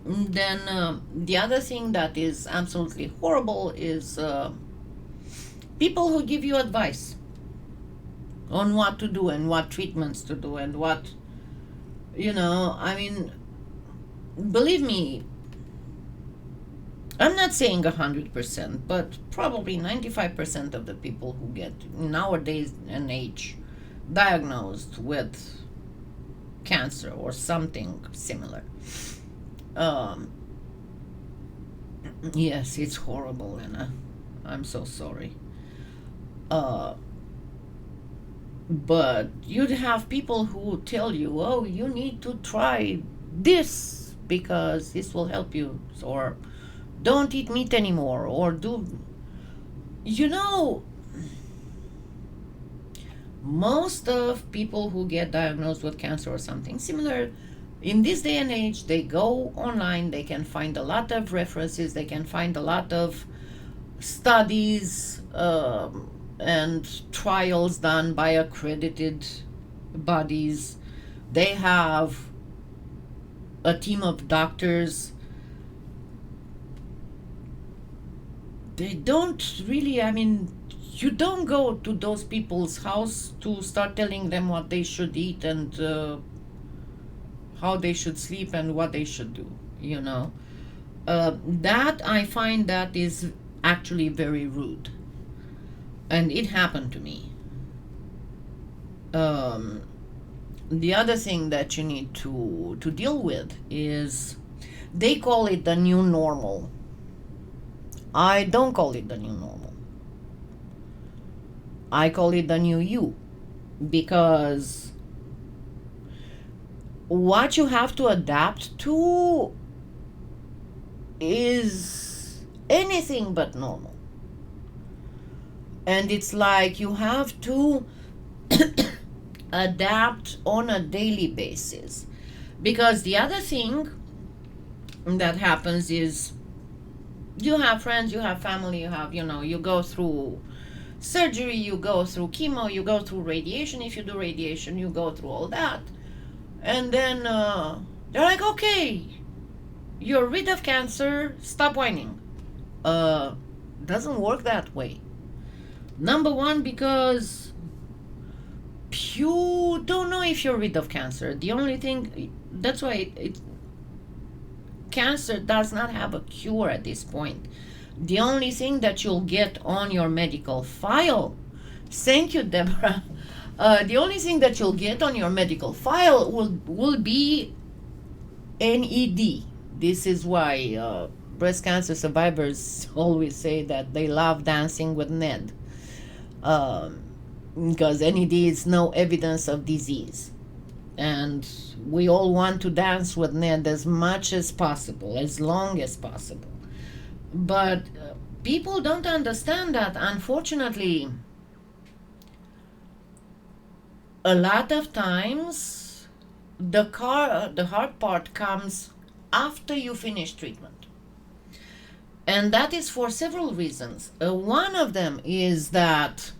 Then the other thing that is absolutely horrible is people who give you advice on what to do and what treatments to do and what, I mean, believe me, I'm not saying 100%, but probably 95% of the people who get nowadays and age diagnosed with cancer or something similar. Yes, it's horrible, Lena. I'm so sorry. But you'd have people who tell you, oh, you need to try this because this will help you, or don't eat meat anymore, or most of people who get diagnosed with cancer or something similar, in this day and age, they go online, they can find a lot of references, they can find a lot of studies and trials done by accredited bodies. They have a team of doctors. They don't really, you don't go to those people's house to start telling them what they should eat and how they should sleep and what they should do, that I find that is actually very rude. And it happened to me. The other thing that you need to deal with is they call it the new normal. I don't call it the new normal. I call it the new you, because what you have to adapt to is anything but normal. And it's like you have to adapt on a daily basis. Because the other thing that happens is you have friends, you have family, you go through surgery, you go through chemo, you go through radiation. If you do radiation, you go through all that. And then they're like, okay, you're rid of cancer, stop whining. Doesn't work that way. Number one, because you don't know if you're rid of cancer. The only thing, that's why cancer does not have a cure at this point. The only thing that you'll get on your medical file, thank you, Deborah. The only thing that you'll get on your medical file will be NED. This is why breast cancer survivors always say that they love dancing with Ned. Because NED is no evidence of disease. And we all want to dance with Ned as much as possible, as long as possible. But people don't understand that, unfortunately, a lot of times the hard part comes after you finish treatment. And that is for several reasons. One of them is that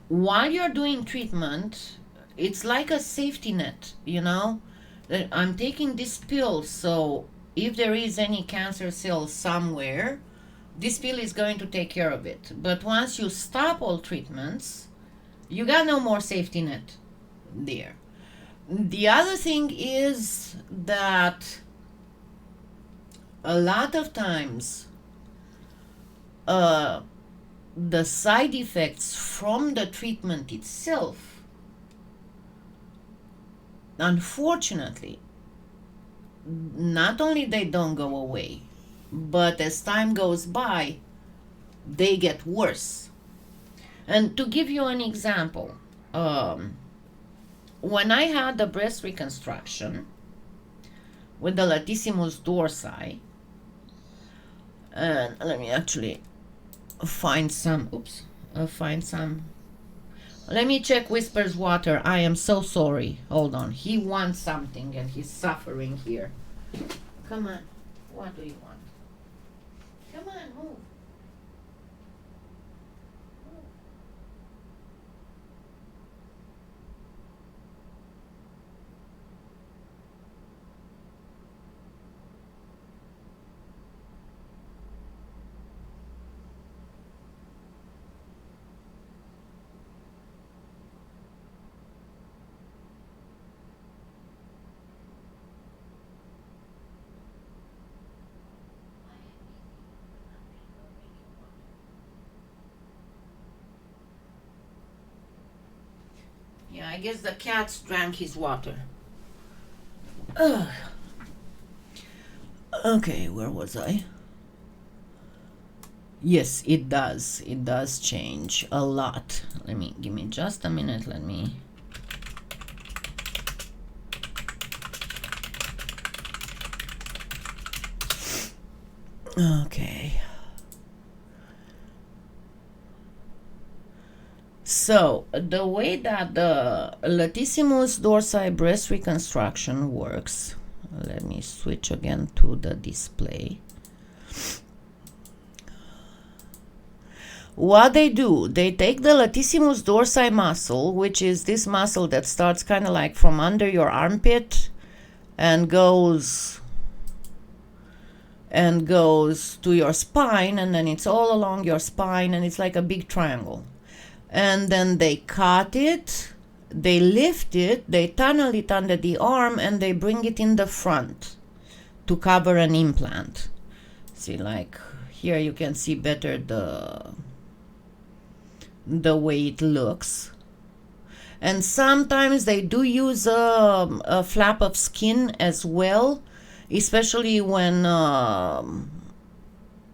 while you're doing treatment, it's like a safety net, that I'm taking this pill, so if there is any cancer cell somewhere, this pill is going to take care of it. But once you stop all treatments, you got no more safety net there. The other thing is that a lot of times the side effects from the treatment itself, unfortunately, not only they don't go away, but as time goes by, they get worse. And to give you an example, when I had the breast reconstruction with the latissimus dorsi, and let me actually find some, let me check Whisper's water. I am so sorry. Hold on. He wants something and he's suffering here. Come on. What do you want? Come on, move. Yeah, I guess the cats drank his water. Ugh. Okay, where was I? Yes, it does. It does change a lot. Give me just a minute. Let me. Okay. So the way that the latissimus dorsi breast reconstruction works, let me switch again to the display. What they do, they take the latissimus dorsi muscle, which is this muscle that starts kind of like from under your armpit and goes to your spine, and then it's all along your spine, and it's like a big triangle. And then they cut it, they lift it, they tunnel it under the arm, and they bring it in the front to cover an implant. See, like here you can see better the way it looks. And sometimes they do use a flap of skin as well, especially when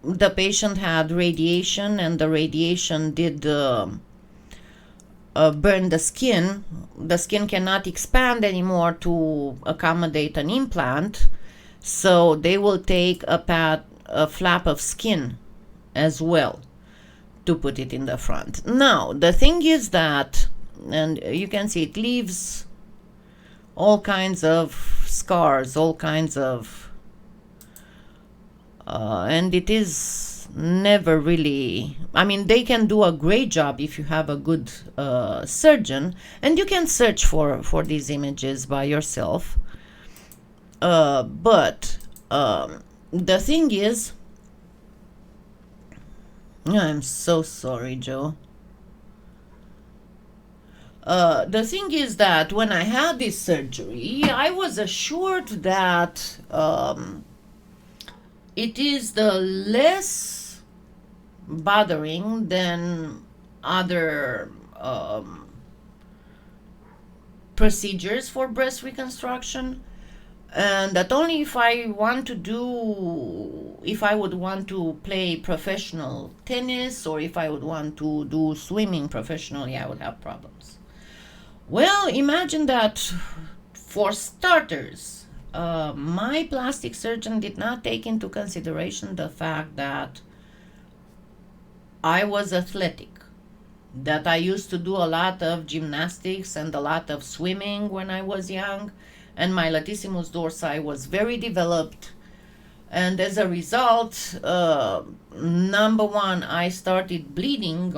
the patient had radiation and the radiation did burn the skin. The skin cannot expand anymore to accommodate an implant, so they will take a flap of skin as well to put it in the front. Now, the thing is that, and you can see it leaves all kinds of scars, all kinds of, and it is never really, they can do a great job if you have a good surgeon, and you can search for these images by yourself. But the thing is, I'm so sorry, Joe. The thing is that when I had this surgery, I was assured that it is the less bothering than other procedures for breast reconstruction, and that only if I would want to play professional tennis, or if I would want to do swimming professionally, I would have problems. Well, imagine that, for starters, my plastic surgeon did not take into consideration the fact that I was athletic, that I used to do a lot of gymnastics and a lot of swimming when I was young, and my latissimus dorsi was very developed. And as a result, number one, I started bleeding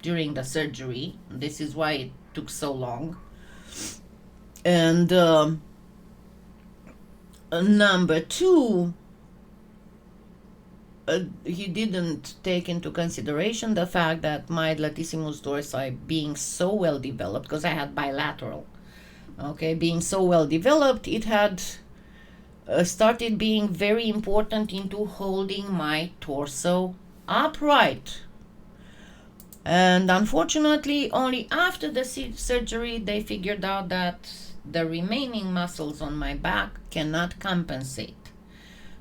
during the surgery. This is why it took so long. And number two, he didn't take into consideration the fact that my latissimus dorsi being so well developed, because I had bilateral, being so well developed, it had started being very important into holding my torso upright. And unfortunately, only after the surgery, they figured out that the remaining muscles on my back cannot compensate.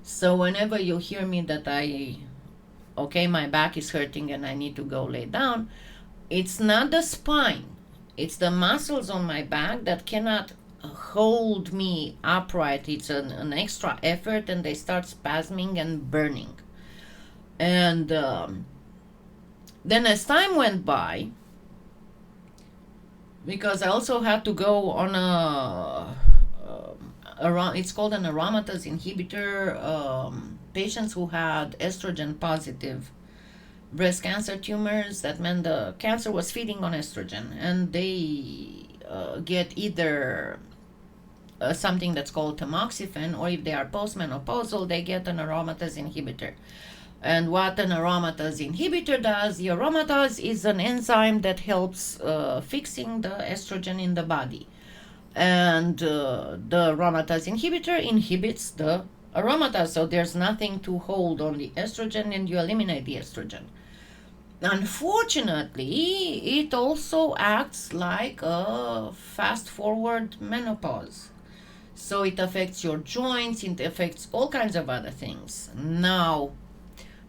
So whenever you hear me that I okay, my back is hurting and I need to go lay down, it's not the spine. It's the muscles on my back that cannot hold me upright. It's an extra effort, and they start spasming and burning. And then as time went by, because I also had to go on it's called an aromatase inhibitor. Patients who had estrogen positive breast cancer tumors, that meant the cancer was feeding on estrogen, and they get either something that's called tamoxifen, or if they are postmenopausal, they get an aromatase inhibitor. And what an aromatase inhibitor does, the aromatase is an enzyme that helps fixing the estrogen in the body. And the aromatase inhibitor inhibits the aromatase, so there's nothing to hold on the estrogen, and you eliminate the estrogen. Unfortunately, it also acts like a fast-forward menopause. So it affects your joints, it affects all kinds of other things. Now,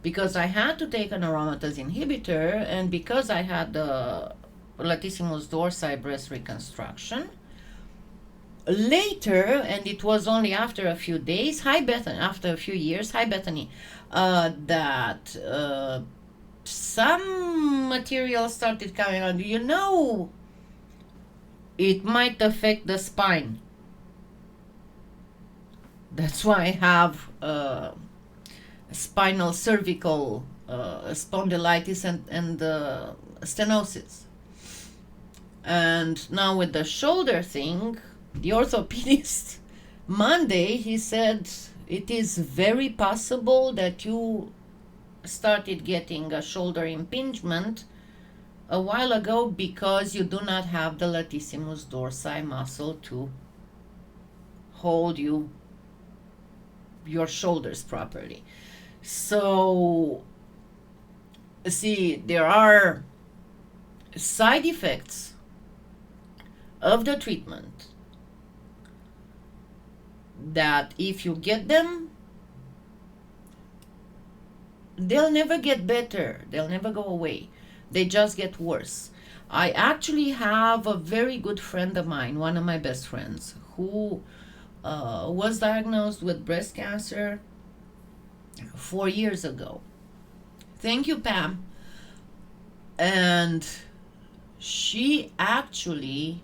because I had to take an aromatase inhibitor, and because I had the latissimus dorsi breast reconstruction, later, and it was only after a few days, after a few years, Bethany, that some material started coming out. It might affect the spine. That's why I have spinal cervical spondylitis and stenosis. And now with the shoulder thing, the orthopedist, Monday, he said it is very possible that you started getting a shoulder impingement a while ago because you do not have the latissimus dorsi muscle to hold your shoulders properly. So, see, there are side effects of the treatment that if you get them, they'll never get better. They'll never go away. They just get worse. I actually have a very good friend of mine, one of my best friends, who was diagnosed with breast cancer 4 years ago. Thank you, Pam. And she actually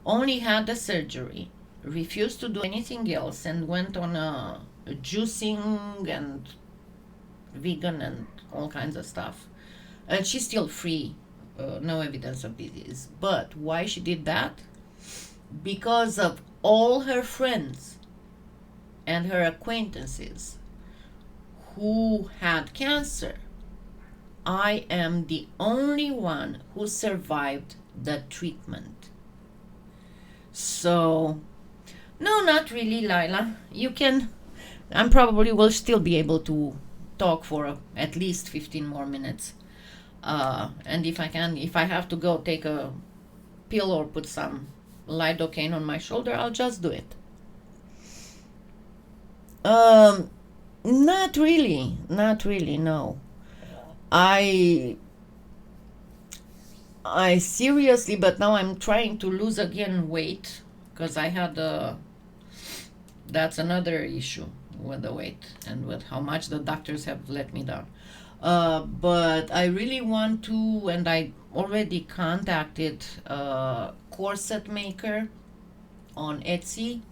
only had the surgery, refused to do anything else, and went on a juicing and vegan and all kinds of stuff. And she's still free, no evidence of disease. But why she did that? Because of all her friends and her acquaintances who had cancer. I am the only one who survived the treatment. So, no, not really, Lila. I probably will still be able to talk for at least 15 more minutes. And if I have to go take a pill or put some lidocaine on my shoulder, I'll just do it. Not really, no. I seriously, but now I'm trying to lose again weight, because I had that's another issue with the weight and with how much the doctors have let me down. But I really want to, and I already contacted a corset maker on Etsy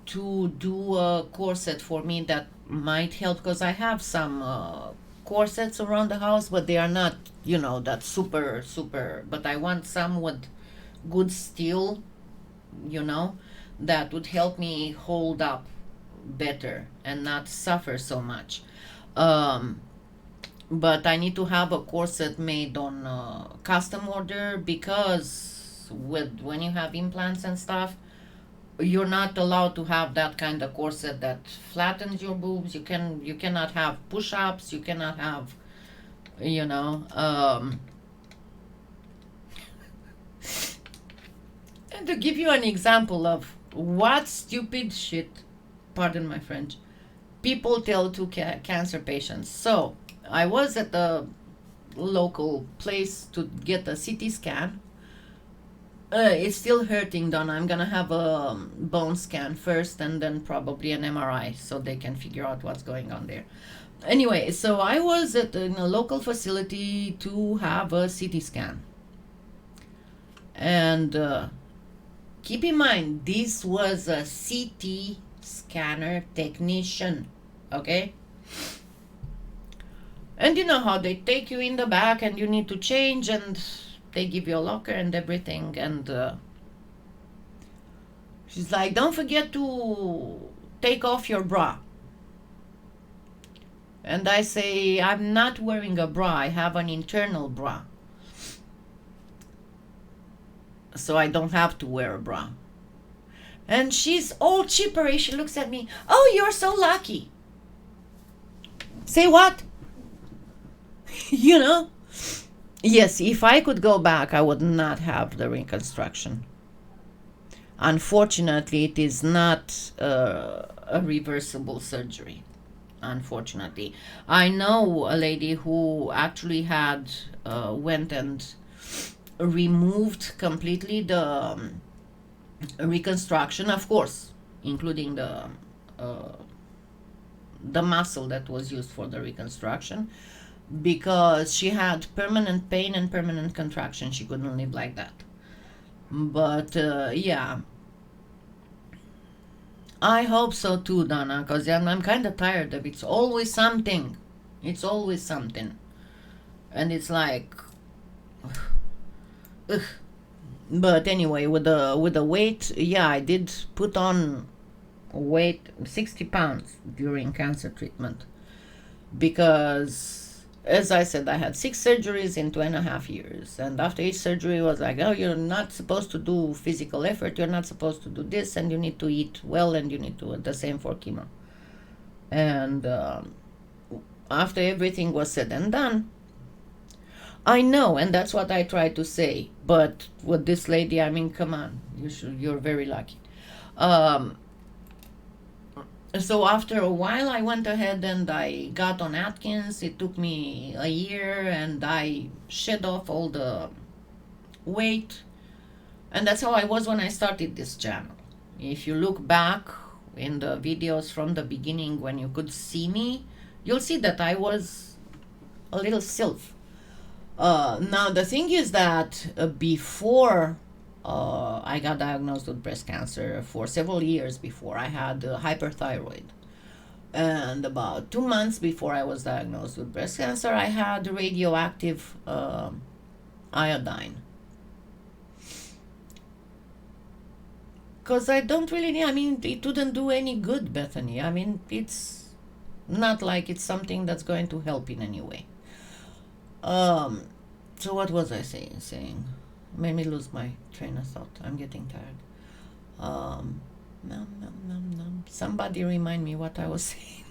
to do a corset for me that might help, because I have some corsets around the house, but they are not, that super, but I want some with good steel, that would help me hold up better and not suffer so much. But I need to have a corset made on custom order, because when you have implants and stuff, you're not allowed to have that kind of corset that flattens your boobs. You cannot have push-ups. You cannot have, and to give you an example of what stupid shit, pardon my French, people tell to cancer patients. So I was at the local place to get a CT scan. It's still hurting, Donna. I'm gonna have a bone scan first and then probably an MRI so they can figure out what's going on there. Anyway, so I was in a local facility to have a CT scan. And keep in mind, this was a CT scanner technician, okay? And you know how they take you in the back and you need to change and they give you a locker and everything. And she's like, don't forget to take off your bra. And I say, I'm not wearing a bra. I have an internal bra. So I don't have to wear a bra. And she's all chipperish. She looks at me. Oh, you're so lucky. Say what? You know? Yes, if I could go back, I would not have the reconstruction. Unfortunately, it is not a reversible surgery. Unfortunately. I know a lady who actually had went and removed completely the reconstruction, of course, including the muscle that was used for the reconstruction, because she had permanent pain and permanent contraction. She couldn't live like that. But yeah, I hope so too, Donna, because I'm kind of tired of it. It's always something. It's always something. And it's like, ugh. But anyway, with the weight, yeah, I did put on weight 60 pounds during cancer treatment, because as I said, I had 6 surgeries in 2.5 years, and after each surgery was like, oh, you're not supposed to do physical effort, you're not supposed to do this, and you need to eat well, and you need to do the same for chemo. And after everything was said and done, I know, and that's what I try to say. But with this lady, I mean, come on, you're very lucky. So after a while, I went ahead and I got on Atkins. It took me a year, and I shed off all the weight. And that's how I was when I started this channel. If you look back in the videos from the beginning, when you could see me, you'll see that I was a little sylph. Now, the thing is that before I got diagnosed with breast cancer, for several years before, I had hyperthyroid. And about 2 months before I was diagnosed with breast cancer, I had radioactive iodine. Because I don't really need, I mean, it wouldn't do any good, Bethany. I mean, it's not like it's something that's going to help in any way. So what was I saying? Made me lose my train of thought. I'm getting tired. Somebody remind me what I was saying.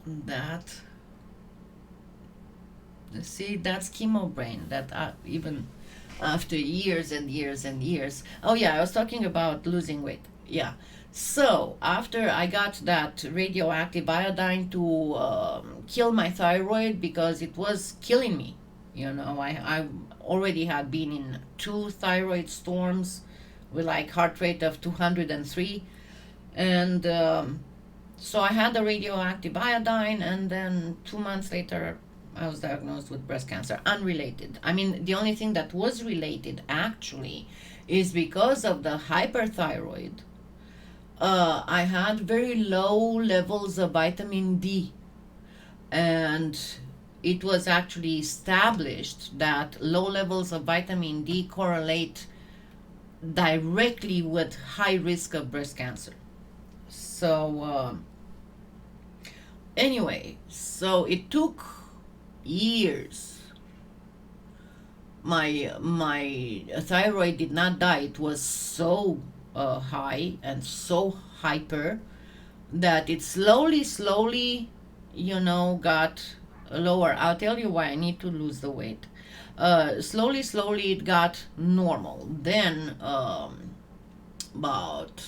That. See, that's chemo brain. That even after years and years and years. Oh yeah, I was talking about losing weight. Yeah. So after I got that radioactive iodine to kill my thyroid, because it was killing me, you know, I already had been in 2 thyroid storms with like heart rate of 203, and so I had the radioactive iodine, and then 2 months later I was diagnosed with breast cancer, unrelated. I mean, the only thing that was related actually is because of the hyperthyroid. I had very low levels of vitamin D, and it was actually established that low levels of vitamin D correlate directly with high risk of breast cancer. So anyway, so it took years. My thyroid did not die. It was so high and so hyper that it slowly, you know, got lower. I'll tell you why I need to lose the weight. Slowly it got normal. Then about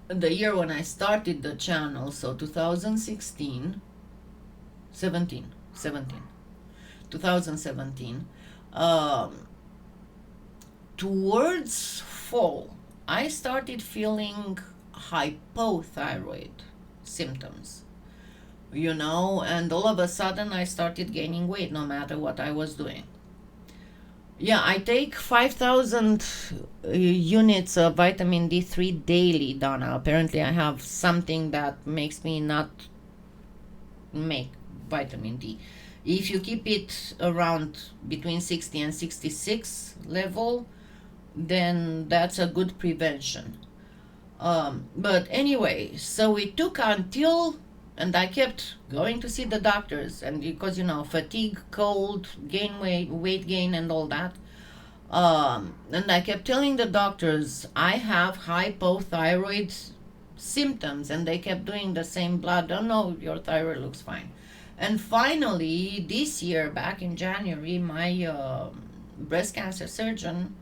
the year when I started the channel, so 2016, 2017. Towards fall, I started feeling hypothyroid symptoms, and all of a sudden I started gaining weight no matter what I was doing. Yeah, I take 5,000 units of vitamin D3 daily, Donna. Apparently, I have something that makes me not make vitamin D. If you keep it around between 60 and 66 level, then that's a good prevention. But anyway, so it took until, and I kept going to see the doctors, and because fatigue, cold, weight gain, and all that. And I kept telling the doctors I have hypothyroid symptoms, and they kept doing the same blood. Oh no, your thyroid looks fine. And finally, this year, back in January, my breast cancer surgeon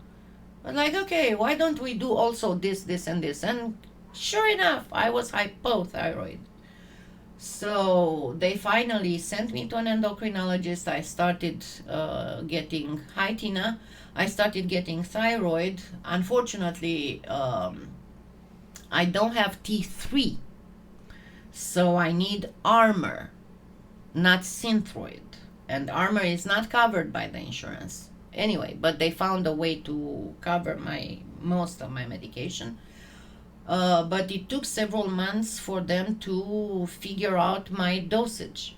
was like, okay, why don't we do also this, this, and this? And sure enough, I was hypothyroid. So they finally sent me to an endocrinologist. I started getting, hi Tina, I started getting thyroid. Unfortunately, I don't have T3, so I need Armor, not Synthroid. And Armor is not covered by the insurance. Anyway, but they found a way to cover most of my medication. But it took several months for them to figure out my dosage,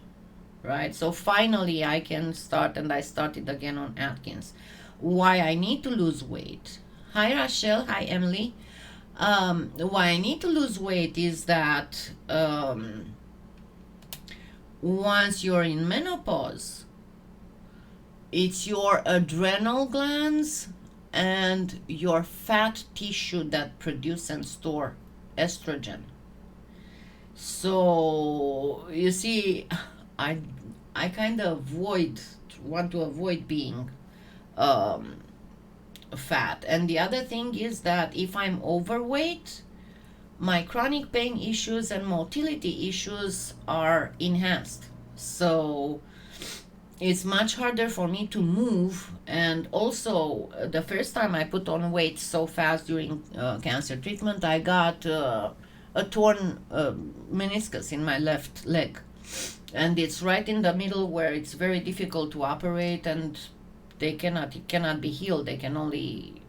right? So finally I can start, and I started again on Atkins. Why I need to lose weight. Hi Rachel, hi Emily. Why I need to lose weight is that once you're in menopause, it's your adrenal glands and your fat tissue that produce and store estrogen. So you see, I kind of want to avoid being fat. And the other thing is that if I'm overweight, my chronic pain issues and motility issues are enhanced. So it's much harder for me to move. And also, the first time I put on weight so fast during cancer treatment, I got a torn meniscus in my left leg. And it's right in the middle where it's very difficult to operate, and it cannot be healed. They can only,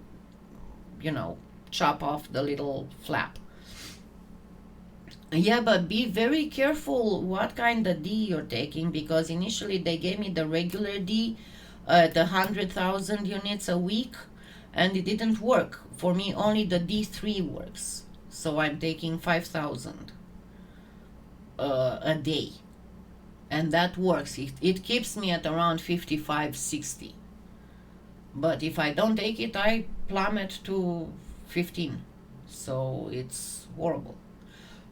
chop off the little flap. Yeah, but be very careful what kind of D you're taking, because initially they gave me the regular D at 100,000 units a week, and it didn't work. For me, only the D3 works. So I'm taking 5,000 a day. And that works. It keeps me at around 55, 60. But if I don't take it, I plummet to 15. So it's horrible.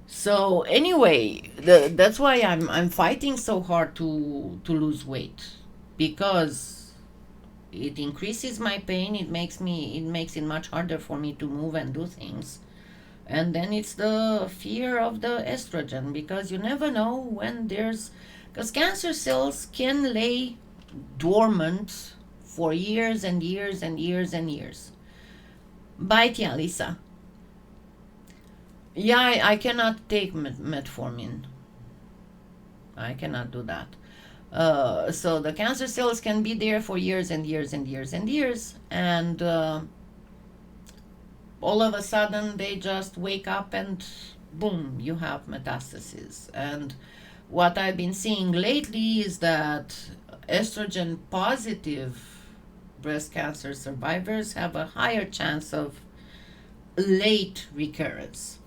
So anyway, that's why I'm fighting so hard to lose weight, because it increases my pain. It makes it much harder for me to move and do things. And then it's the fear of the estrogen, because you never know when because cancer cells can lay dormant for years and years and years and years. Bye, Tia Lisa. Yeah, I cannot take metformin. I cannot do that. So the cancer cells can be there for years and years and years and years, and all of a sudden they just wake up and boom, you have metastases. And what I've been seeing lately is that estrogen positive breast cancer survivors have a higher chance of late recurrence.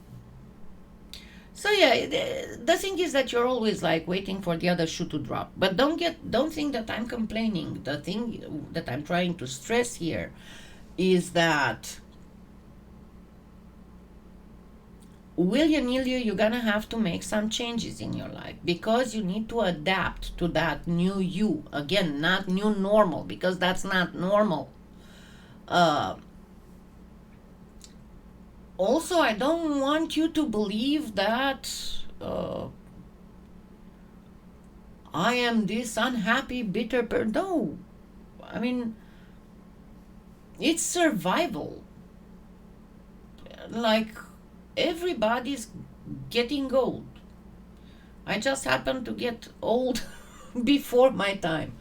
So yeah, the thing is that you're always like waiting for the other shoe to drop. But don't think that I'm complaining. The thing that I'm trying to stress here is that willy-nilly you're gonna have to make some changes in your life, because you need to adapt to that new you. Again, not new normal, because that's not normal. Also, I don't want you to believe that I am this unhappy, bitter person. No, I mean, it's survival. Like, everybody's getting old. I just happen to get old before my time.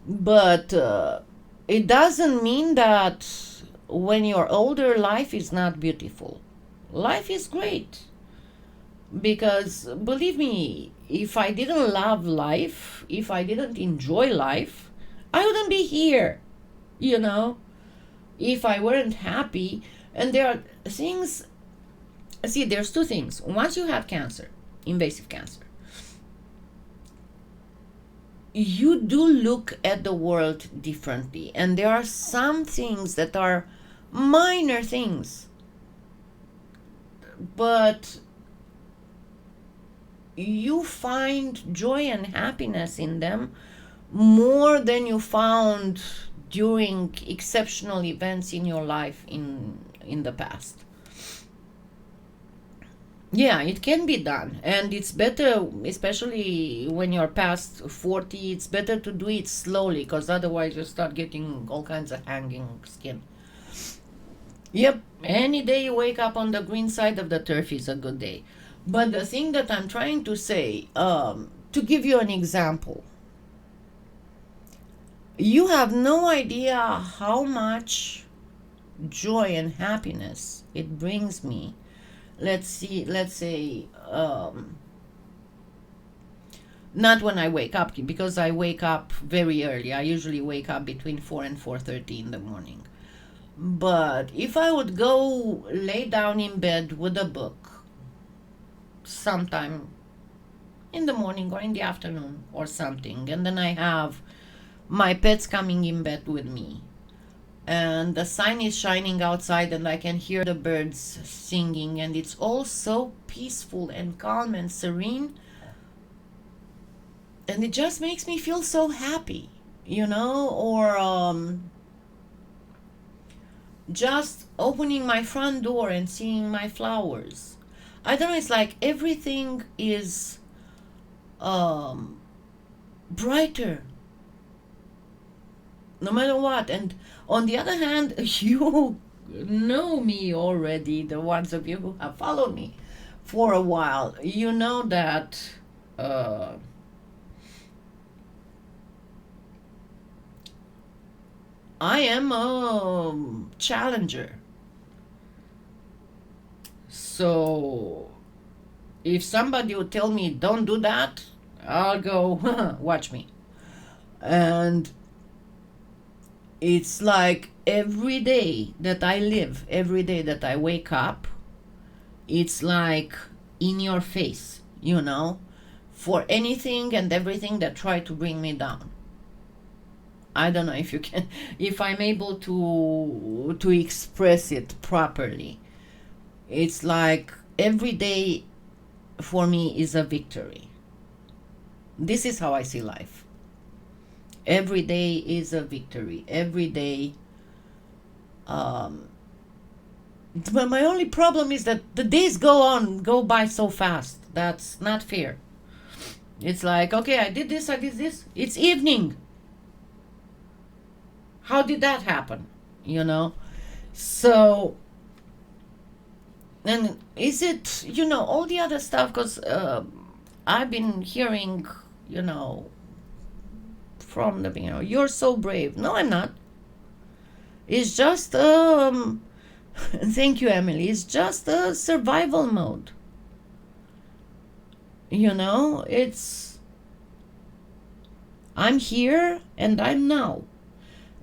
But it doesn't mean that when you're older, life is not beautiful. Life is great. Because believe me, if I didn't love life, if I didn't enjoy life, I wouldn't be here, you know, if I weren't happy. And there are things, see, there's two things. Once you have cancer, invasive cancer, you do look at the world differently. And there are some things that are minor things, but you find joy and happiness in them more than you found during exceptional events in your life in the past. Yeah, it can be done, and it's better, especially when you're past 40, it's better to do it slowly, because otherwise you start getting all kinds of hanging skin. Yep, any day you wake up on the green side of the turf is a good day. But the thing that I'm trying to say, to give you an example, you have no idea how much joy and happiness it brings me. Let's say, not when I wake up, because I wake up very early. I usually wake up between 4 and 4:30 in the morning. But if I would go lay down in bed with a book sometime in the morning or in the afternoon or something, and then I have my pets coming in bed with me, and the sun is shining outside, and I can hear the birds singing, and it's all so peaceful and calm and serene, and it just makes me feel so happy, or just opening my front door and seeing my flowers. I don't know, it's like everything is brighter no matter what. And on the other hand, you know me already, the ones of you who have followed me for a while, you know that I am a challenger. So if somebody would tell me don't do that, I'll go watch me. And it's like every day that I live, every day that I wake up, it's like in your face, for anything and everything that try to bring me down. I don't know if you can, if I'm able to express it properly. It's like every day for me is a victory. This is how I see life. Every day is a victory. Every day. But my only problem is that the days go by so fast. That's not fair. It's like, okay, I did this. It's evening. How did that happen? So, and is it, all the other stuff, because I've been hearing, from the beginning, you're so brave. No, I'm not. It's just, thank you, Emily. It's just a survival mode. I'm here and I'm now.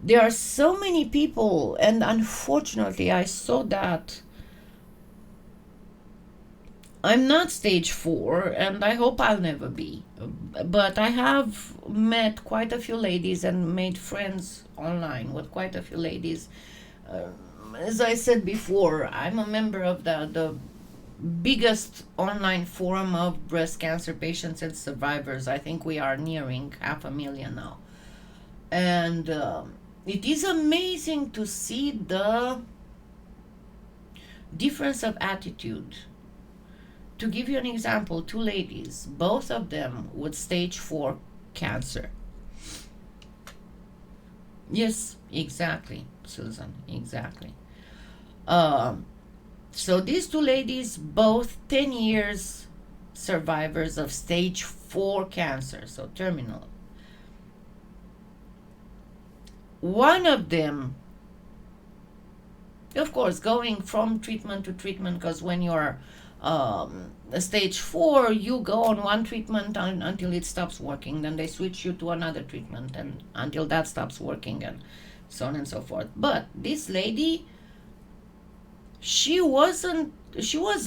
There are so many people, and unfortunately I saw that I'm not stage 4, and I hope I'll never be. But I have met quite a few ladies and made friends online with quite a few ladies. As I said before, I'm a member of the biggest online forum of breast cancer patients and survivors. I think we are nearing 500,000 now. And it is amazing to see difference of attitude. To give you an example, two ladies, both of them with stage 4 cancer. Yes, exactly, Susan, exactly. So these two ladies, both 10 years survivors of stage 4 cancer, so terminal. One of them, of course, going from treatment to treatment, because when you're stage 4, you go on one treatment until it stops working, then they switch you to another treatment and until that stops working, and so on and so forth. But this lady, she was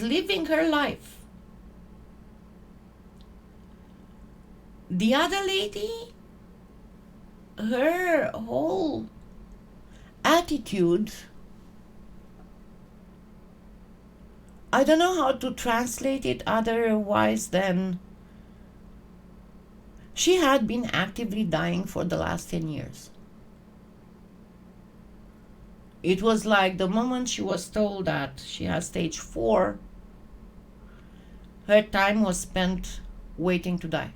living her life. The other lady, her whole attitude, I don't know how to translate it otherwise than she had been actively dying for the last 10 years. It was like the moment she was told that she has stage 4, her time was spent waiting to die.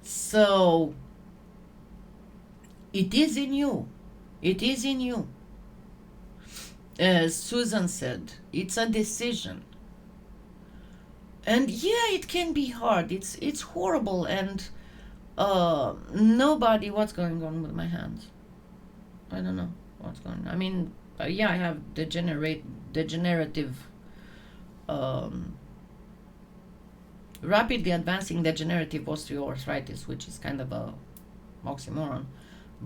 So it is in you. It is in you. As Susan said, it's a decision. And yeah, it can be hard. It's horrible, and nobody. What's going on with my hands? I don't know what's going on. I mean, yeah, I have degenerative, rapidly advancing degenerative osteoarthritis, which is kind of a oxymoron,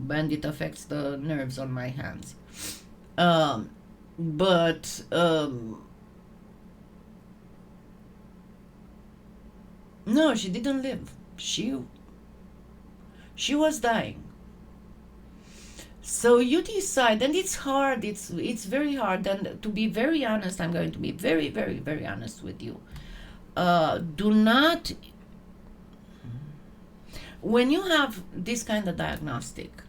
and it affects the nerves on my hands. But no, she didn't live. She was dying. So you decide, and it's hard. It's very hard. And to be very honest, I'm going to be very, very, very honest with you. Do not, when you have this kind of diagnostic,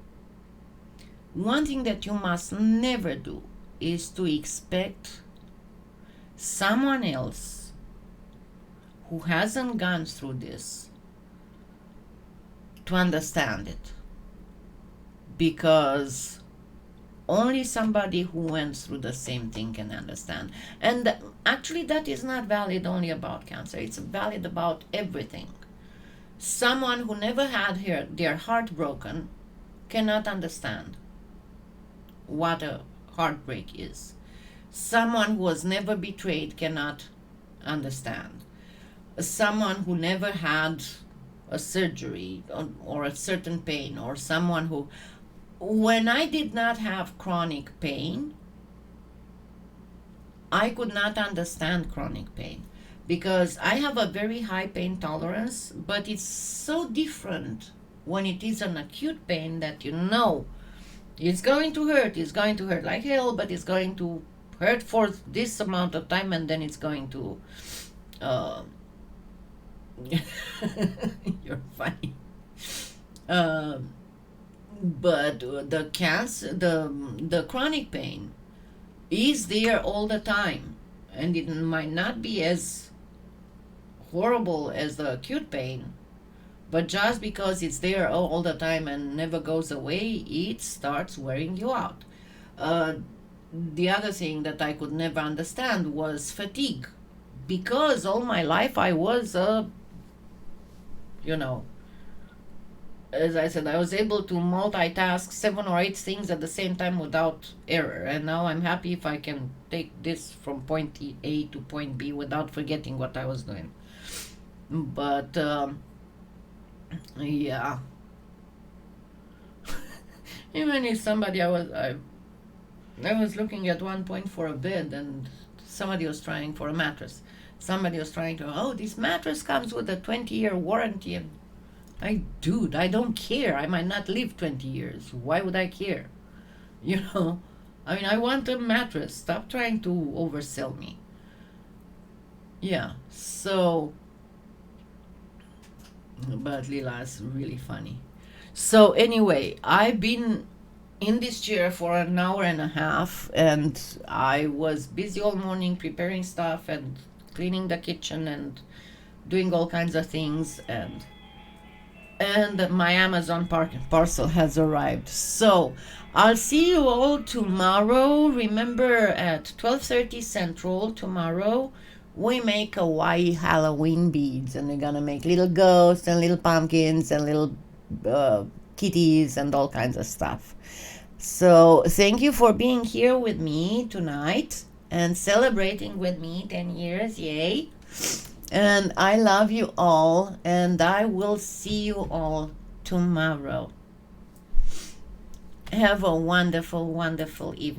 one thing that you must never do is to expect someone else who hasn't gone through this to understand it, because only somebody who went through the same thing can understand. And actually, that is not valid only about cancer, it's valid about everything. Someone who never had their heart broken cannot understand what a heartbreak is. Someone who was never betrayed cannot understand. Someone who never had a surgery or a certain pain, or someone who, when I did not have chronic pain, I could not understand chronic pain, because I have a very high pain tolerance, but it's so different when it is an acute pain that you know it's going to hurt like hell, but it's going to hurt for this amount of time, and then it's going to you're funny. But the cancer, the chronic pain is there all the time, and it might not be as horrible as the acute pain, but just because it's there all the time and never goes away, it starts wearing you out. The other thing that I could never understand was fatigue, because all my life I was as I said, I was able to multitask 7 or 8 things at the same time without error. And now I'm happy if I can take this from point A to point B without forgetting what I was doing. But yeah, even if somebody, I was looking at one point for a bed, and somebody was trying for a mattress. Somebody was trying to, this mattress comes with a 20-year warranty. And dude, I don't care. I might not live 20 years. Why would I care? I mean, I want a mattress. Stop trying to oversell me. Yeah, so, but Lila's really funny. So anyway, I've been in this chair for an hour and a half, and I was busy all morning preparing stuff and cleaning the kitchen and doing all kinds of things, and my Amazon parcel has arrived. So I'll see you all tomorrow. Remember, at 12:30 Central tomorrow, we make Hawaii Halloween beads, and we're gonna make little ghosts and little pumpkins and little kitties and all kinds of stuff. So thank you for being here with me tonight and celebrating with me 10 years. Yay! And I love you all, and I will see you all tomorrow. Have a wonderful, wonderful evening.